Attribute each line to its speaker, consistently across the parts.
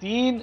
Speaker 1: 3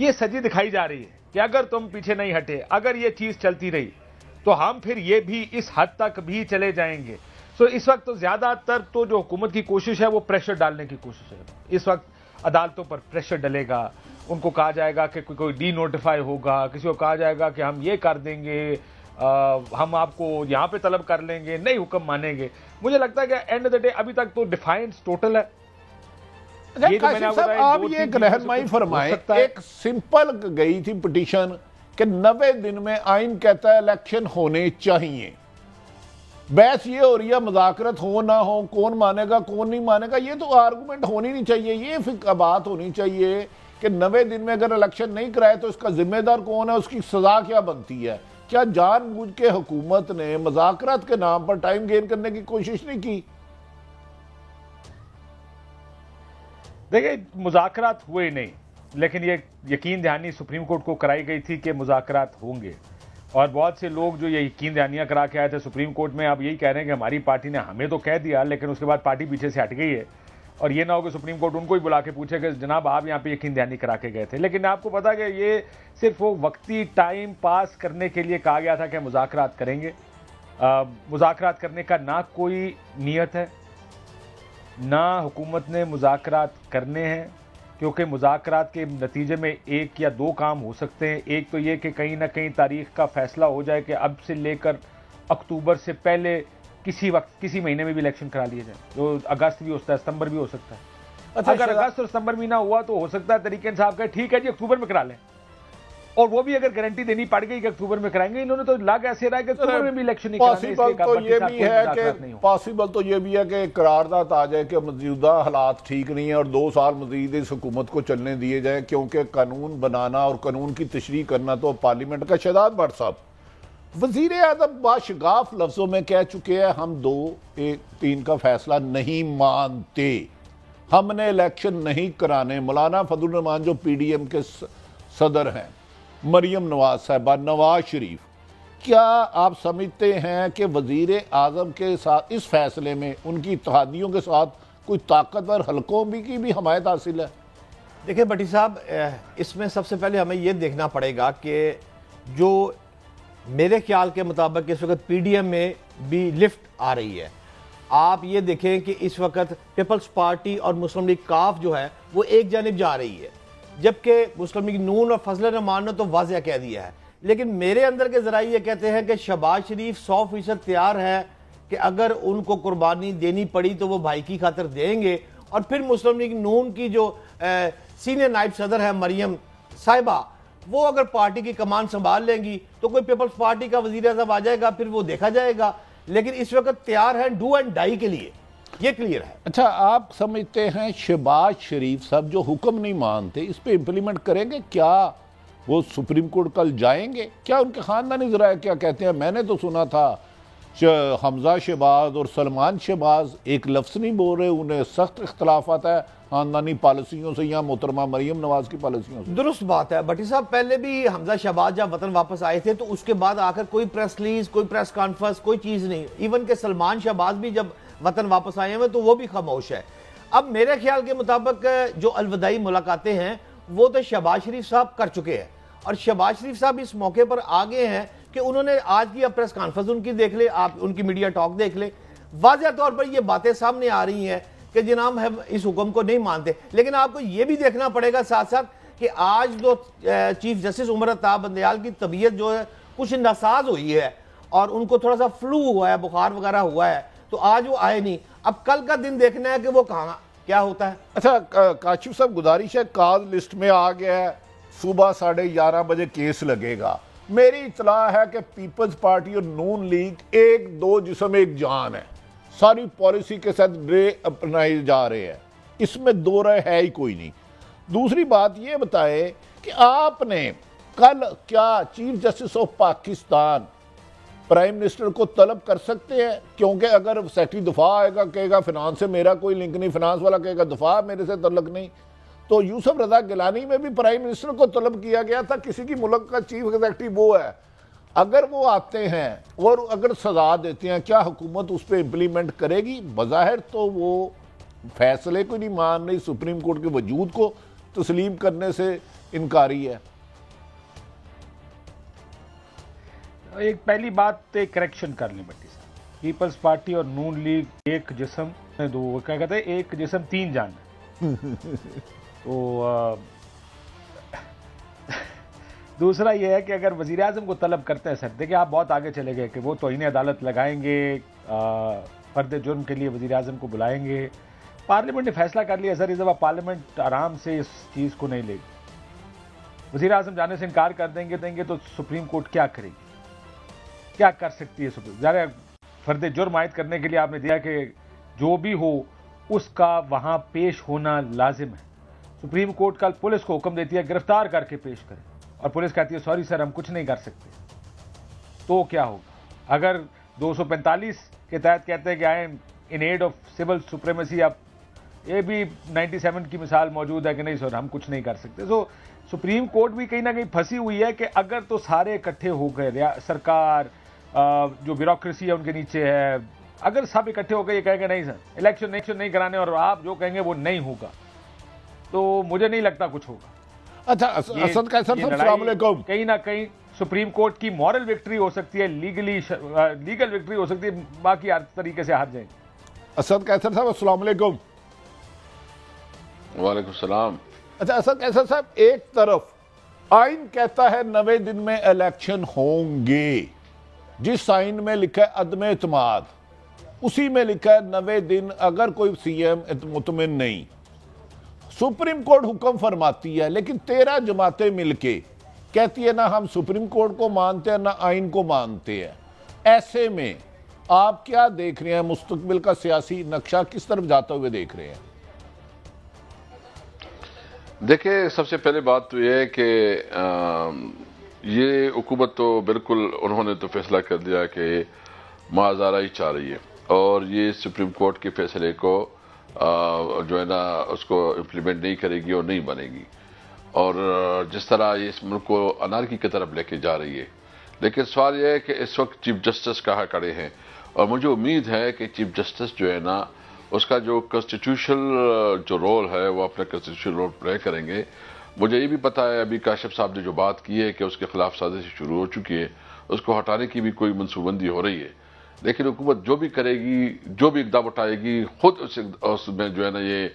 Speaker 1: یہ سجی دکھائی جا رہی ہے کہ اگر تم پیچھے نہیں ہٹے, اگر یہ چیز چلتی رہی تو ہم پھر یہ بھی اس حد تک بھی چلے جائیں گے. سو اس وقت تو زیادہ تر تو جو حکومت کی کوشش ہے وہ پریشر ڈالنے کی کوشش ہے. اس وقت عدالتوں پر پریشر ڈلے گا, ان کو کہا جائے گا کہ کوئی ڈی نوٹیفائی ہوگا, کسی کو کہا جائے گا کہ ہم یہ کر دیں گے, ہم آپ کو یہاں پہ طلب کر لیں گے, نہیں حکم مانیں گے. مجھے لگتا ہے کہ اینڈ آف دا ڈے ابھی تک تو ڈیفائنس ٹوٹل ہے.
Speaker 2: کاشف صاحب آپ یہ ایک رہنمائی فرمائیں, ایک سمپل گئی تھی پٹیشن کہ 90 دن میں آئین کہتا ہے الیکشن ہونے چاہیے. بحث یہ ہو رہی ہے مذاکرت ہو نہ ہو, کون مانے گا کون نہیں مانے گا, یہ تو آرگومنٹ ہونی نہیں چاہیے. یہ بات ہونی چاہیے کہ 90 دن میں اگر الیکشن نہیں کرائے تو اس کا ذمہ دار کون ہے, اس کی سزا کیا بنتی ہے. کیا جان بوجھ کے حکومت نے مذاکرات کے نام پر ٹائم گین کرنے کی کوشش نہیں کی؟
Speaker 1: دیکھیں مذاکرات ہوئے نہیں, لیکن یہ یقین دہانی سپریم کورٹ کو کرائی گئی تھی کہ مذاکرات ہوں گے, اور بہت سے لوگ جو یہ یقین دہانیاں کرا کے آئے تھے سپریم کورٹ میں اب یہی کہہ رہے ہیں کہ ہماری پارٹی نے ہمیں تو کہہ دیا لیکن اس کے بعد پارٹی پیچھے سے ہٹ گئی ہے, اور یہ نہ ہو کہ سپریم کورٹ ان کو ہی بلا کے پوچھے کہ جناب آپ یہاں پہ یقین دہانی کرا کے گئے تھے. لیکن آپ کو پتا کہ یہ صرف وہ وقتی ٹائم پاس کرنے کے لیے کہا گیا تھا کہ مذاکرات کریں گے. مذاکرات کرنے کا نہ کوئی نیت ہے, نہ حکومت نے مذاکرات کرنے ہیں, کیونکہ مذاکرات کے نتیجے میں ایک یا دو کام ہو سکتے ہیں. ایک تو یہ کہ کہیں نہ کہیں تاریخ کا فیصلہ ہو جائے کہ اب سے لے کر اکتوبر سے پہلے کسی وقت کسی مہینے میں بھی الیکشن کرا لیے جائیں, جو اگست بھی ہو سکتا ہے, ستمبر بھی ہو سکتا ہے. اگر اگست اور ستمبر بھی نہ ہوا تو ہو سکتا ہے طریقہ انصاف کا ٹھیک ہے جی اکتوبر میں کرا لیں, اور وہ بھی اگر گارنٹی دینی پڑ گئی کہ اکتوبر میں کرائیں گے. انہوں نے تو لاگ ایسے رہا ہے کہ اکتوبر میں بھی الیکشن نہیں کرانے.
Speaker 2: پاسبل تو یہ بھی ہے کہ قرارداد آ جائے کہ موجودہ حالات ٹھیک نہیں ہیں اور 2 سال مزید اس حکومت کو چلنے دیے جائیں, کیونکہ قانون بنانا اور قانون کی تشریح کرنا تو پارلیمنٹ کا. شہزاد بٹ صاحب وزیر اعظم باشگاف لفظوں میں کہہ چکے ہیں ہم 2-1-3 کا فیصلہ نہیں مانتے, ہم نے الیکشن نہیں کرانے. مولانا فضل الرحمان جو پی ڈی ایم کے صدر ہیں, مریم نواز صاحبہ, نواز شریف, کیا آپ سمجھتے ہیں کہ وزیر اعظم کے ساتھ اس فیصلے میں ان کی اتحادیوں کے ساتھ کوئی طاقتور حلقوں کی بھی حمایت حاصل ہے؟
Speaker 3: دیکھیں بٹی صاحب, اس میں سب سے پہلے ہمیں یہ دیکھنا پڑے گا کہ جو میرے خیال کے مطابق اس وقت پی ڈی ایم میں بھی لفٹ آ رہی ہے. آپ یہ دیکھیں کہ اس وقت پیپلز پارٹی اور مسلم لیگ کاف جو ہے وہ ایک جانب جا رہی ہے, جبکہ مسلم لیگ نون اور فضل الرحمان نے تو واضح کہہ دیا ہے. لیکن میرے اندر کے ذرائع یہ کہتے ہیں کہ شہباز شریف 100% تیار ہے کہ اگر ان کو قربانی دینی پڑی تو وہ بھائی کی خاطر دیں گے. اور پھر مسلم لیگ نون کی جو سینئر نائب صدر ہے مریم صاحبہ, وہ اگر پارٹی کی کمان سنبھال لیں گی تو کوئی پیپلز پارٹی کا وزیر اعظم آ جائے گا, پھر وہ دیکھا جائے گا. لیکن اس وقت تیار ہے ڈو اینڈ ڈائی کے لیے, یہ کلیئر ہے.
Speaker 2: اچھا, آپ سمجھتے ہیں شہباز شریف صاحب جو حکم نہیں مانتے اس پہ امپلیمنٹ کریں گے؟ کیا وہ سپریم کورٹ کل جائیں گے؟ کیا ان کے خاندانی ذرائع کیا کہتے ہیں؟ میں نے تو سنا تھا حمزہ شہباز اور سلمان شہباز ایک لفظ نہیں بول رہے, انہیں سخت اختلافات ہے خاندانی پالیسیوں سے یا محترمہ مریم نواز کی پالیسیوں سے.
Speaker 3: درست بات ہے بٹی صاحب, پہلے بھی حمزہ شہباز جب وطن واپس آئے تھے تو اس کے بعد آ کر کوئی پریس ریلیز, کوئی پریس کانفرنس, کوئی چیز نہیں. ایون کہ سلمان شہباز بھی جب وطن واپس آئے ہیں تو وہ بھی خاموش ہے. اب میرے خیال کے مطابق جو الوداعی ملاقاتیں ہیں وہ تو شہباز شریف صاحب کر چکے ہیں, اور شہباز شریف صاحب اس موقع پر آگے ہیں کہ انہوں نے آج کی پریس کانفرنس ان کی دیکھ لے, آپ ان کی میڈیا ٹاک دیکھ لے, واضح طور پر یہ باتیں سامنے آ رہی ہیں کہ جناب ہم اس حکم کو نہیں مانتے. لیکن آپ کو یہ بھی دیکھنا پڑے گا ساتھ ساتھ کہ آج جو چیف جسٹس عمر اتاب بندیال کی طبیعت جو ہے کچھ ناساز ہوئی ہے اور ان کو تھوڑا سا فلو ہوا ہے, بخار وغیرہ ہوا ہے, تو آج وہ آئے نہیں. اب کل کا دن دیکھنا ہے کہ وہ کہاں کیا ہوتا ہے.
Speaker 2: اچھا کاشف صاحب, گزارش ہے, کاز لسٹ میں آ گیا ہے, صبح 11:30 بجے کیس لگے گا. میری اطلاع ہے کہ پیپلز پارٹی اور نون لیگ 1-2 جسم ایک جان ہے, ساری پالیسی کے ساتھ ڈرے اپنائے جا رہے ہیں, اس میں دو رائے ہے ہی کوئی نہیں. دوسری بات یہ بتائے کہ آپ نے کل کیا chief justice of Pakistan prime minister کو طلب کر سکتے ہیں؟ کیونکہ اگر سیکرٹری دفاع آئے گا کہے گا فنانس سے میرا کوئی لنک نہیں, فنانس والا کہے گا دفاع میرے سے تعلق نہیں, تو یوسف رضا گیلانی میں بھی پرائم منسٹر کو طلب کیا گیا تھا, کسی کی ملک کا چیف ایگزیکٹو وہ ہے. اگر وہ آتے ہیں اور اگر سزا دیتے ہیں, کیا حکومت اس پہ امپلیمنٹ کرے گی؟ بظاہر تو وہ فیصلے کو نہیں مان رہی, سپریم کورٹ کے وجود کو, تسلیم کرنے سے انکاری ہے؟
Speaker 1: ایک پہلی بات کریکشن کر لیں بٹی صاحب، پیپلز پارٹی اور نون لیگ ایک جسم دو، کیا کہتے ہیں، ایک جسم تین جان تو دوسرا یہ ہے کہ اگر وزیر اعظم کو طلب کرتے ہیں، سر دیکھیں آپ بہت آگے چلے گئے کہ وہ توہین عدالت لگائیں گے، فرد جرم کے لیے وزیر اعظم کو بلائیں گے. پارلیمنٹ نے فیصلہ کر لیا، سر اس دفعہ پارلیمنٹ آرام سے اس چیز کو نہیں لے گی. وزیر اعظم جانے سے انکار کر دیں گے تو سپریم کورٹ کیا کرے گی؟ کیا کر سکتی ہے سپریم؟ ظاہر فرد جرم عائد کرنے کے لیے آپ نے دیا کہ جو بھی ہو اس کا وہاں پیش ہونا لازم ہے. سپریم کورٹ کل پولیس کو حکم دیتی ہے گرفتار کر کے پیش کریں، اور پولیس کہتی ہے سوری سر ہم کچھ نہیں کر سکتے. تو کیا ہوگا؟ اگر 245 کے تحت کہتے ہیں کہ I am in aid of civil supremacy, اب یہ بھی 97 کی مثال موجود ہے کہ نہیں سر ہم کچھ نہیں کر سکتے. سو سپریم کورٹ بھی کہیں نہ کہیں پھنسی ہوئی ہے کہ اگر تو سارے اکٹھے ہو گئے، سرکار جو بیوروکریسی ہے ان کے نیچے ہے، اگر سب اکٹھے ہو گئے یہ کہیں گے نہیں سر الیکشن نہیں کرانے اور آپ جو کہیں گے وہ نہیں ہوگا، تو مجھے نہیں لگتا کچھ ہوگا.
Speaker 2: اچھا اسد قیصر صاحب السلام علیکم.
Speaker 1: کہیں نہ کہیں سپریم کورٹ کی مورل وکٹری ہو سکتی ہے، لیگل وکٹری ہو سکتی ہے، باقی ہر طریقے سے ہار جائیں.
Speaker 2: اسد قیصر صاحب السلام علیکم.
Speaker 4: وعلیکم السلام.
Speaker 2: اچھا اسد قیصر صاحب، ایک طرف آئین کہتا ہے 90 دن میں الیکشن ہوں گے، جس آئین میں لکھا ہے عدم اعتماد، اسی میں لکھا ہے 90 دن اگر کوئی سی ایم مطمئن نہیں. سپریم کورٹ حکم فرماتی ہے، لیکن 13 جماعتیں مل کے کہتی ہے نہ ہم سپریم کورٹ کو مانتے ہیں نہ آئین کو مانتے ہیں. ایسے میں آپ کیا دیکھ رہے ہیں؟ مستقبل کا سیاسی نقشہ کس طرف جاتا ہوئے دیکھ رہے ہیں؟
Speaker 4: دیکھیں سب سے پہلے بات تو یہ ہے کہ یہ حکومت تو بالکل انہوں نے تو فیصلہ کر دیا کہ معذارہ ہی چاہ رہی ہے، اور یہ سپریم کورٹ کے فیصلے کو جو ہے نا اس کو امپلیمنٹ نہیں کرے گی اور نہیں بنے گی، اور جس طرح یہ اس ملک کو انارکی کی طرف لے کے جا رہی ہے. لیکن سوال یہ ہے کہ اس وقت چیف جسٹس کہاں کھڑے ہیں، اور مجھے امید ہے کہ چیف جسٹس جو ہے نا اس کا جو کانسٹیٹیوشنل جو رول ہے وہ اپنا کانسٹیٹیوشنل رول پلے کریں گے. مجھے یہ بھی پتا ہے ابھی کاشف صاحب نے جو بات کی ہے کہ اس کے خلاف سازش شروع ہو چکی ہے، اس کو ہٹانے کی بھی کوئی منصوبہ بندی ہو رہی ہے. لیکن حکومت جو بھی کرے گی، جو بھی اقدام اٹھائے گی، خود اس میں جو ہے نا یہ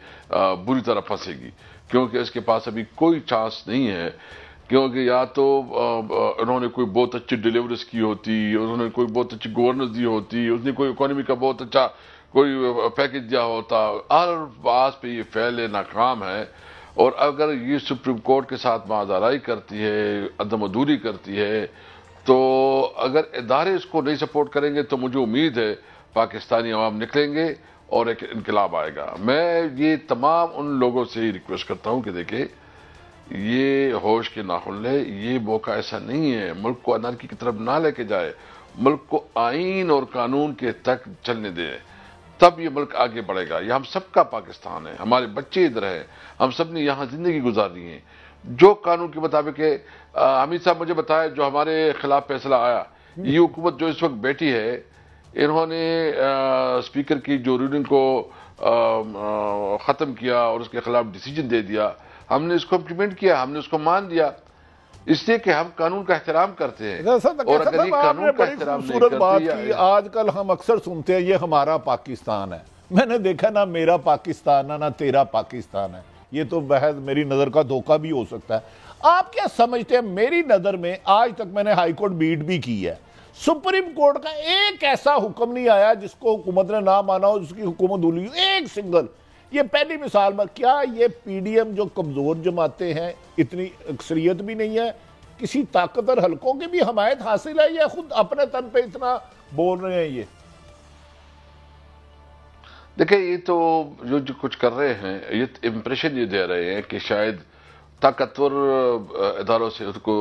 Speaker 4: بری طرح پھنسے گی، کیونکہ اس کے پاس ابھی کوئی چانس نہیں ہے. کیونکہ یا تو انہوں نے کوئی بہت اچھی ڈیلیوریز کی ہوتی، انہوں نے کوئی بہت اچھی گورننس دی ہوتی، اس نے کوئی اکانومی کا بہت اچھا کوئی پیکج دیا ہوتا. ہر بات پہ یہ فیل ناکام ہے. اور اگر یہ سپریم کورٹ کے ساتھ معذرائی کرتی ہے، عدم عدولی کرتی ہے، تو اگر ادارے اس کو نہیں سپورٹ کریں گے تو مجھے امید ہے پاکستانی عوام نکلیں گے اور ایک انقلاب آئے گا. میں یہ تمام ان لوگوں سے ہی ریکویسٹ کرتا ہوں کہ دیکھیں یہ ہوش کے ناخن لے، یہ موقع ایسا نہیں ہے، ملک کو انارکی کی طرف نہ لے کے جائے، ملک کو آئین اور قانون کے تک چلنے دے، تب یہ ملک آگے بڑھے گا. یہ ہم سب کا پاکستان ہے، ہمارے بچے ادھر ہیں، ہم سب نے یہاں زندگی گزارنی ہے. جو قانون کے مطابق ہے، حمید صاحب مجھے بتایا جو ہمارے خلاف فیصلہ آیا، یہ حکومت جو اس وقت بیٹھی ہے، انہوں نے اسپیکر کی جو رولنگ کو ختم کیا اور اس کے خلاف ڈیسیجن دے دیا. ہم نے اس کو امپلیمنٹ کیا، ہم نے اس کو مان دیا، اس لیے کہ ہم قانون کا احترام کرتے ہیں. اور اگر یہ قانون کا احترام نہیں کرتے،
Speaker 2: آج کل ہم اکثر سنتے ہیں یہ ہمارا پاکستان ہے. میں نے دیکھا نہ میرا پاکستان ہے نہ تیرا پاکستان ہے. یہ تو بحث میری نظر کا دھوکہ بھی ہو سکتا ہے. آپ کیا سمجھتے ہیں؟ میری نظر میں آج تک میں نے ہائی کورٹ بیٹ بھی کی ہے، سپریم کورٹ کا ایک ایسا حکم نہیں آیا جس کو حکومت نے نہ مانا ہو، جس کی حکومت دھولی ہو، ایک سنگل. یہ پہلی مثال میں کیا یہ پی ڈی ایم جو کمزور جماعتیں ہیں، اتنی اکثریت بھی نہیں ہے، کسی طاقتور حلقوں کی بھی حمایت حاصل ہے یا خود اپنے تن پہ اتنا بول رہے ہیں؟ یہ
Speaker 4: دیکھیں یہ تو جو کچھ کر رہے ہیں، یہ امپریشن یہ دے رہے ہیں کہ شاید طاقتور اداروں سے ان کو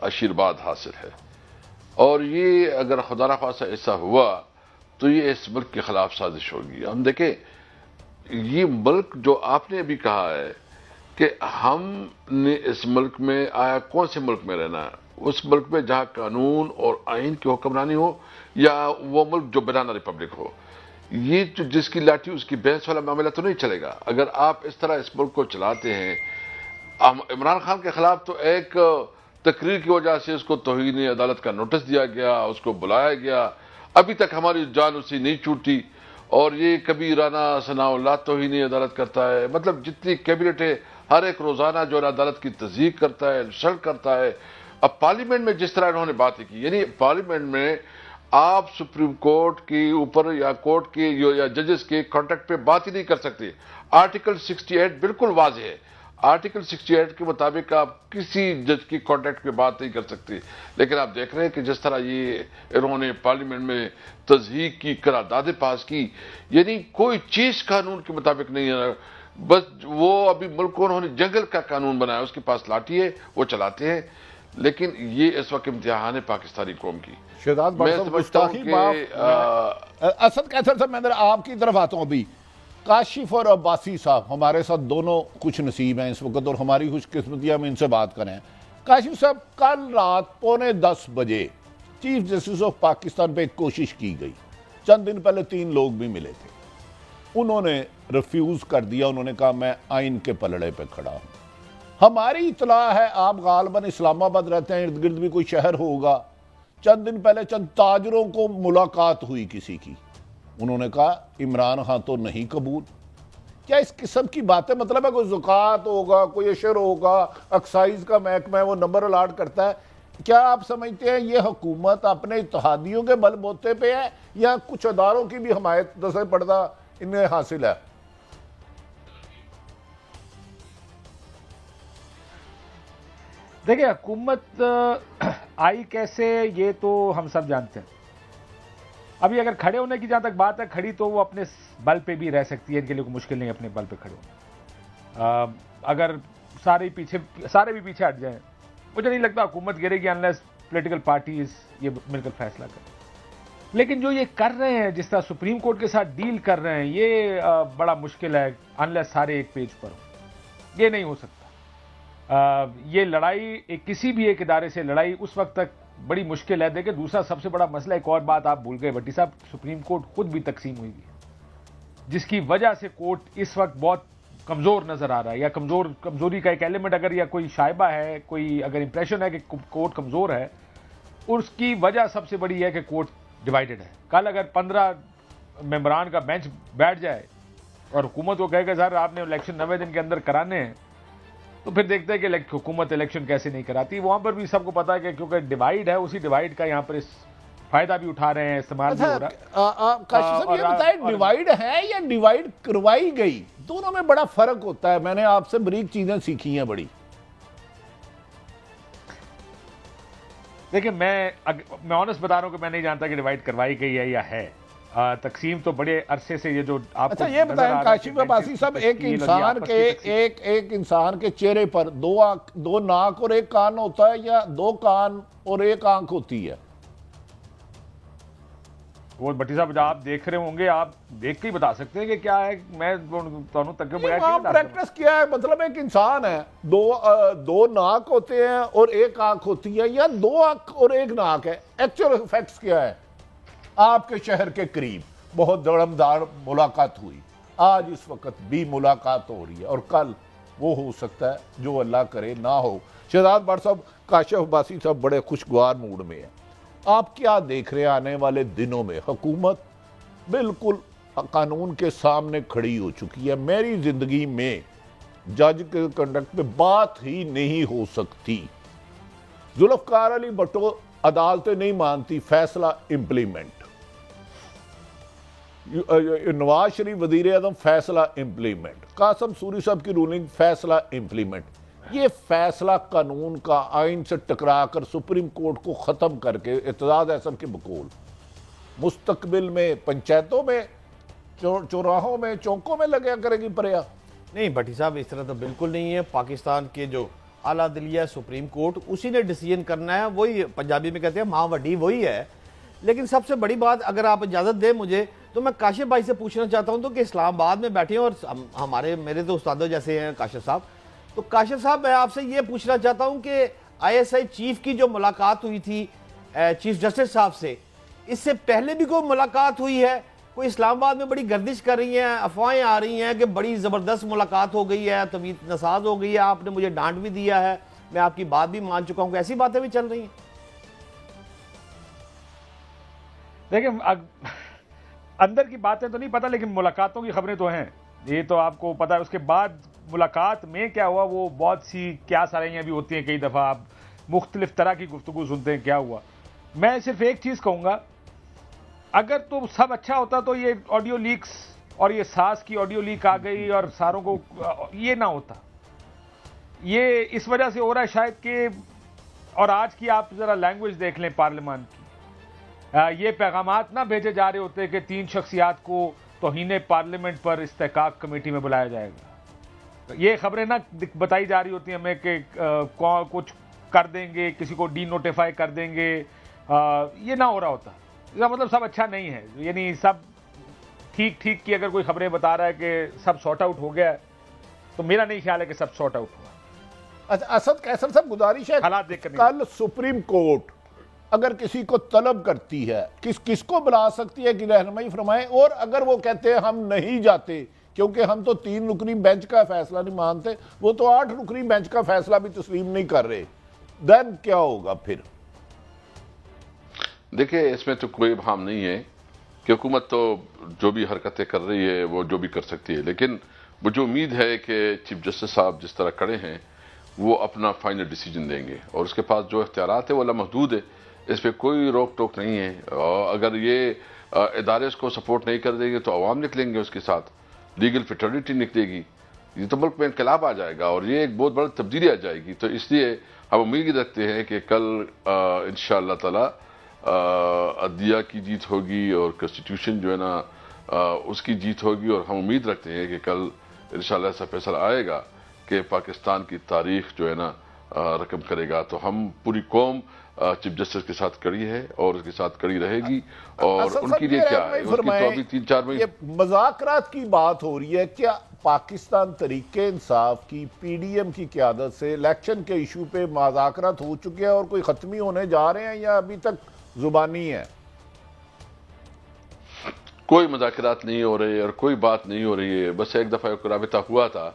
Speaker 4: آشیرواد حاصل ہے، اور یہ اگر خدا نخواستہ ایسا ہوا تو یہ اس ملک کے خلاف سازش ہوگی. ہم دیکھیں یہ ملک جو آپ نے ابھی کہا ہے کہ ہم نے اس ملک میں آیا کون سے ملک میں رہنا ہے؟ اس ملک میں جہاں قانون اور آئین کی حکمرانی ہو، یا وہ ملک جو بنانا ریپبلک ہو. یہ جس کی لاٹھی اس کی بھینس والا معاملہ تو نہیں چلے گا. اگر آپ اس طرح اس ملک کو چلاتے ہیں عمران خان کے خلاف تو ایک تقریر کی وجہ سے اس کو توہین عدالت کا نوٹس دیا گیا، اس کو بلایا گیا، ابھی تک ہماری جان اسی نہیں چھوٹی، اور یہ کبھی رانا ثناء اللہ توہین عدالت کرتا ہے، مطلب جتنی کیبنٹ ہے ہر ایک روزانہ جو ہے عدالت کی تصدیق کرتا ہے، انسلٹ کرتا ہے۔ اب پارلیمنٹ میں جس طرح انہوں نے باتیں کی، یعنی پارلیمنٹ میں آپ سپریم کورٹ کے اوپر یا کورٹ کے یا ججز کے کانٹیکٹ پہ بات ہی نہیں کر سکتے۔ آرٹیکل 68 بالکل واضح ہے، آرٹیکل 68 کے مطابق آپ کسی جج کی کانٹیکٹ پہ بات نہیں کر سکتے، لیکن آپ دیکھ رہے ہیں کہ جس طرح یہ انہوں نے پارلیمنٹ میں تضحیک کی، قراردادیں پاس کی، یعنی کوئی چیز قانون کے مطابق نہیں ہے، بس وہ ابھی ملک کو انہوں نے جنگل کا قانون بنایا، اس کے پاس لاٹھی ہے وہ چلاتے ہیں، لیکن یہ اس وقت امتحان ہے پاکستانی قوم کی۔
Speaker 2: شہزاد بٹ صاحب گستاخی اسد قیصر صاحب، میں آپ کی طرف آتا ہوں ابھی۔ کاشف اور عباسی صاحب ہمارے ساتھ دونوں خوش نصیب ہیں اس وقت، اور ہماری خوش قسمتی ہم ان سے بات کریں۔ کاشف صاحب، کل رات 9:45 بجے چیف جسٹس آف پاکستان پہ ایک کوشش کی گئی، چند دن پہلے 3 لوگ بھی ملے تھے، انہوں نے ریفیوز کر دیا، انہوں نے کہا میں آئین کے پلڑے پہ کھڑا ہوں۔ ہماری اطلاع ہے آپ غالباً اسلام آباد رہتے ہیں، ارد گرد بھی کوئی شہر ہوگا، چند دن پہلے چند تاجروں کو ملاقات ہوئی کسی کی، انہوں نے کہا عمران خان تو نہیں قبول۔ کیا اس قسم کی باتیں، مطلب ہے کوئی زکوٰۃ ہوگا، کوئی اشر ہوگا، ایکسائز کا محکمہ ہے وہ نمبر الاٹ کرتا ہے، کیا آپ سمجھتے ہیں یہ حکومت اپنے اتحادیوں کے بل بوتے پہ ہے یا کچھ اداروں کی بھی حمایت دست پردہ انہیں حاصل ہے؟
Speaker 1: دیکھیں، حکومت آئی کیسے یہ تو ہم سب جانتے ہیں۔ ابھی اگر کھڑے ہونے کی جہاں تک بات ہے، کھڑی تو وہ اپنے بل پہ بھی رہ سکتی ہے، ان کے لیے کوئی مشکل نہیں اپنے بل پہ کھڑے ہونا۔ اگر سارے بھی پیچھے ہٹ جائیں، مجھے نہیں لگتا حکومت گرے گی انلیس پولیٹیکل پارٹیز یہ مل کر فیصلہ کریں۔ لیکن جو یہ کر رہے ہیں، جس طرح سپریم کورٹ کے ساتھ ڈیل کر رہے ہیں، یہ بڑا مشکل ہے انلیس سارے ایک پیج پر ہوں، یہ نہیں ہو سکتا۔ یہ لڑائی کسی بھی ایک ادارے سے لڑائی اس وقت تک بڑی مشکل ہے۔ دیکھیں، دوسرا سب سے بڑا مسئلہ، ایک اور بات آپ بھول گئے بھٹی صاحب، سپریم کورٹ خود بھی تقسیم ہوئی ہے، جس کی وجہ سے کورٹ اس وقت بہت کمزور نظر آ رہا ہے، یا کمزوری کا ایک ایلیمنٹ اگر یا کوئی شائبہ ہے، کوئی اگر امپریشن ہے کہ کورٹ کمزور ہے، اس کی وجہ سب سے بڑی ہے کہ کورٹ ڈیوائیڈڈ ہے۔ کل اگر 15 ممبران کا بینچ بیٹھ جائے اور حکومت کو کہے کہ سر آپ نے الیکشن 90 دن کے اندر کرانے ہیں، تو پھر دیکھتے ہیں کہ حکومت الیکشن کیسے نہیں کراتی۔ وہاں پر بھی سب کو پتا ہے کہ کیونکہ ڈیوائیڈ ہے، اسی ڈیوائیڈ کا یہاں پر فائدہ بھی اٹھا رہے ہیں، استعمال بھی ہو رہا ہے۔
Speaker 2: کاشف صاحب یہ بتائیں، ڈیوائیڈ ہے یا ڈیوائیڈ کروائی گئی؟ دونوں میں بڑا فرق ہوتا ہے، میں نے آپ سے بریک چیزیں سیکھی ہیں بڑی۔
Speaker 1: دیکھیں، میں آنیسٹ بتا رہا ہوں کہ میں نہیں جانتا کہ ڈیوائیڈ کروائی گئی ہے یا ہے۔ تقسیم تو بڑے عرصے سے یہ جو آپ
Speaker 2: اچھا یہ بتائیں کاشف عباسی صاحب، ایک انسان کے چہرے پر 2 ناک اور 1 کان ہوتا ہے یا 2 کان اور 1 آنکھ ہوتی ہے؟
Speaker 1: وہ بھٹی صاحب آپ دیکھ رہے ہوں گے، آپ دیکھ کے ہی بتا سکتے ہیں کہ کیا ہے۔ میں تمہیں تک
Speaker 2: پریکٹس کیا ہے، مطلب ایک انسان ہے، 2 ناک ہوتے ہیں اور 1 آنکھ ہوتی ہے، یا 2 آنکھ اور 1 ناک ہے؟ ایکچوئل فیکٹس کیا ہے؟ آپ کے شہر کے قریب بہت دڑمدار ملاقات ہوئی، آج اس وقت بھی ملاقات ہو رہی ہے، اور کل وہ ہو سکتا ہے جو اللہ کرے نہ ہو۔ شہزاد بٹ صاحب، کاشف عباسی صاحب بڑے خوشگوار موڈ میں ہیں، آپ کیا دیکھ رہے ہیں آنے والے دنوں میں؟ حکومت بالکل قانون کے سامنے کھڑی ہو چکی ہے، میری زندگی میں جج کے کنڈکٹ پہ بات ہی نہیں ہو سکتی، ذوالفقار علی بھٹو عدالتیں نہیں مانتی، فیصلہ امپلیمنٹ، نواز شریف وزیر اعظم فیصلہ امپلیمنٹ، قاسم سوری صاحب کی رولنگ فیصلہ امپلیمنٹ۔ یہ فیصلہ قانون کا آئین سے ٹکرا کر سپریم کورٹ کو ختم کر کے اعتزاز احسن کے بقول مستقبل میں پنچایتوں میں، چوراہوں میں، چوکوں میں لگیا کرے گی پریا؟
Speaker 3: نہیں بھٹی صاحب، اس طرح تو بالکل نہیں ہے۔ پاکستان کے جو اعلیٰ عدلیہ سپریم کورٹ، اسی نے ڈیسیژن کرنا ہے، وہی پنجابی میں کہتے ہیں ماں وڈی وہی ہے۔ لیکن سب سے بڑی بات، اگر آپ اجازت دیں مجھے، تو میں کاشف بھائی سے پوچھنا چاہتا ہوں تو کہ اسلام آباد میں بیٹھے ہیں اور میرے تو استادوں جیسے ہیں کاشف صاحب، تو کاشف صاحب میں آپ سے یہ پوچھنا چاہتا ہوں کہ ISI چیف کی جو ملاقات ہوئی تھی چیف جسٹس صاحب سے، اس سے پہلے بھی کوئی ملاقات ہوئی ہے کوئی اسلام آباد میں بڑی گردش کر رہی ہیں، افواہیں آ رہی ہیں کہ بڑی زبردست ملاقات ہو گئی ہے، طویل نساز ہو گئی ہے، آپ نے مجھے ڈانٹ بھی دیا ہے، میں آپ کی بات بھی مان چکا ہوں، کہ ایسی باتیں بھی چل رہی ہیں؟
Speaker 1: دیکھیں اندر کی باتیں تو نہیں پتہ، لیکن ملاقاتوں کی خبریں تو ہیں، یہ تو آپ کو پتہ ہے۔ اس کے بعد ملاقات میں کیا ہوا وہ بہت سی کیا سرائیاں بھی ہوتی ہیں، کئی دفعہ آپ مختلف طرح کی گفتگو سنتے ہیں کیا ہوا۔ میں صرف ایک چیز کہوں گا، اگر تو سب اچھا ہوتا تو یہ آڈیو لیکس اور یہ ساس کی آڈیو لیک آ گئی اور ساروں کو یہ نہ ہوتا۔ یہ اس وجہ سے ہو رہا ہے شاید کہ، اور آج کی آپ ذرا لینگویج دیکھ لیں پارلیمان کی، یہ پیغامات نہ بھیجے جا رہے ہوتے کہ 3 شخصیات کو توہین پارلیمنٹ پر استحقاق کمیٹی میں بلایا جائے گا۔ یہ خبریں نہ بتائی جا رہی ہوتی ہیں ہمیں کہ کچھ کر دیں گے، کسی کو ڈی نوٹیفائی کر دیں گے، یہ نہ ہو رہا ہوتا۔ اس کا مطلب سب اچھا نہیں ہے، یعنی سب ٹھیک ٹھیک کی اگر کوئی خبریں بتا رہا ہے کہ سب سارٹ آؤٹ ہو گیا ہے، تو میرا نہیں خیال ہے کہ سب سارٹ آؤٹ ہوا۔
Speaker 2: اچھا اسد قیصر صاحب، گزارش ہے،
Speaker 1: حالات دیکھ کر
Speaker 2: کل سپریم کورٹ اگر کسی کو طلب کرتی ہے کس کو بلا سکتی ہے کہ رہنمائی فرمائیں، اور اگر وہ کہتے ہیں ہم نہیں جاتے کیونکہ ہم تو 3 رکنی بینچ کا فیصلہ نہیں مانتے، وہ تو 8 رکنی بینچ کا فیصلہ بھی تسلیم نہیں کر رہے، دین کیا ہوگا پھر؟
Speaker 4: دیکھیں اس میں تو کوئی ابہام نہیں ہے کہ حکومت تو جو بھی حرکتیں کر رہی ہے وہ جو بھی کر سکتی ہے، لیکن مجھے امید ہے کہ چیف جسٹس صاحب جس طرح کھڑے ہیں وہ اپنا فائنل ڈیسیجن دیں گے، اور اس کے پاس جو اختیارات ہیں وہ لامحدود ہے، اس پہ کوئی روک ٹوک نہیں ہے۔ اور اگر یہ ادارے اس کو سپورٹ نہیں کر دیں گے تو عوام نکلیں گے اس کے ساتھ، لیگل فیٹرنیٹی نکلے گی، یہ تو ملک میں انقلاب آ جائے گا اور یہ ایک بہت بڑی تبدیلی آ جائے گی۔ تو اس لیے ہم امید رکھتے ہیں کہ کل انشاءاللہ تعالی عدلیہ کی جیت ہوگی اور کنسٹیٹیوشن جو ہے نا اس کی جیت ہوگی، اور ہم امید رکھتے ہیں کہ کل انشاءاللہ ایسا فیصلہ آئے گا کہ پاکستان کی تاریخ جو ہے نا رقم کرے گا۔ تو ہم پوری قوم چیف جسٹس کے ساتھ کڑی ہے اور اس کے ساتھ کڑی رہے گی، اور ان کے لیے کیا ہے، ان کی تو ابھی 3-4 مہینے
Speaker 2: یہ مذاکرات کی بات ہو رہی ہے، کیا پاکستان تحریک انصاف کی پی ڈی ایم کی قیادت سے الیکشن کے ایشو پہ مذاکرات ہو چکے ہیں اور کوئی ختمی ہونے جا رہے ہیں یا ابھی تک زبانی ہے؟
Speaker 4: کوئی مذاکرات نہیں ہو رہے اور کوئی بات نہیں ہو رہی ہے، بس ایک دفعہ ایک رابطہ ہوا تھا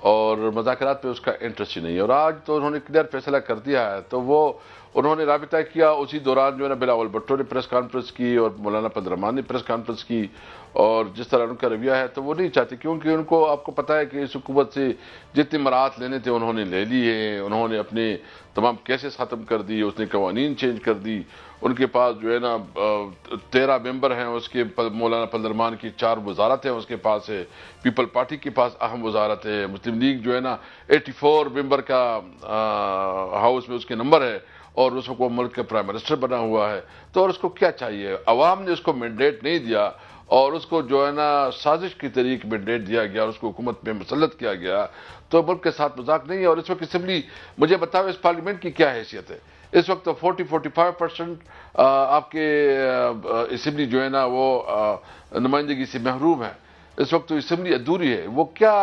Speaker 4: اور مذاکرات پہ اس کا انٹرسٹ ہی نہیں ہے، اور آج تو انہوں نے کلیئر فیصلہ کر دیا ہے۔ تو وہ انہوں نے رابطہ کیا، اسی دوران جو ہے نا بلاول بھٹو نے پریس کانفرنس کی اور مولانا پدرمان نے پریس کانفرنس کی، اور جس طرح ان کا رویہ ہے تو وہ نہیں چاہتے، کیونکہ ان کو آپ کو پتہ ہے کہ اس حکومت سے جتنے مراعات لینے تھے انہوں نے لے لی ہیں، انہوں نے اپنے تمام کیسز ختم کر دی، اس نے قوانین چینج کر دی، ان کے پاس جو ہے نا 13 ممبر ہیں، اس کے مولانا پدرمان کی 4 وزارت ہیں اس کے پاس ہے، پیپل پارٹی کے پاس اہم وزارت ہے، مسلم لیگ جو ہے نا 84 ممبر کا ہاؤس میں اس کے نمبر ہے، اور اس کو ملک کا پرائم منسٹر بنا ہوا ہے۔ تو اور اس کو کیا چاہیے، عوام نے اس کو مینڈیٹ نہیں دیا، اور اس کو جو ہے نا سازش کی طریق مینڈیٹ دیا گیا اور اس کو حکومت میں مسلط کیا گیا، تو ملک کے ساتھ مذاق نہیں ہے۔ اور اس وقت اسمبلی، مجھے بتاؤ اس پارلیمنٹ کی کیا حیثیت ہے؟ اس وقت تو 40-45% آپ کے اسمبلی جو ہے نا وہ نمائندگی سے محروم ہے، اس وقت تو اسمبلی ادھوری ہے۔ وہ کیا،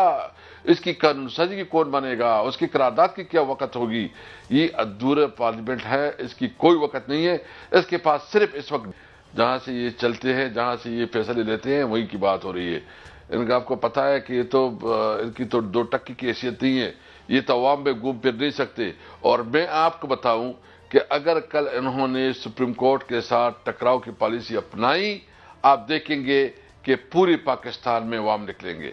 Speaker 4: اس کی قانون سازی کی کون بنے گا، اس کی قرارداد کی کیا وقت ہوگی؟ یہ ادھورا پارلیمنٹ ہے، اس کی کوئی وقت نہیں ہے۔ اس کے پاس صرف اس وقت جہاں سے یہ چلتے ہیں، جہاں سے یہ فیصلے لیتے ہیں، وہی کی بات ہو رہی ہے۔ ان کا آپ کو پتہ ہے کہ یہ تو ان کی تو 2 ٹکی کی حیثیت نہیں ہے، یہ تو عوام میں گھوم پھر نہیں سکتے۔ اور میں آپ کو بتاؤں کہ اگر کل انہوں نے سپریم کورٹ کے ساتھ ٹکراؤ کی پالیسی اپنائی، آپ دیکھیں گے کہ پوری پاکستان میں عوام نکلیں گے،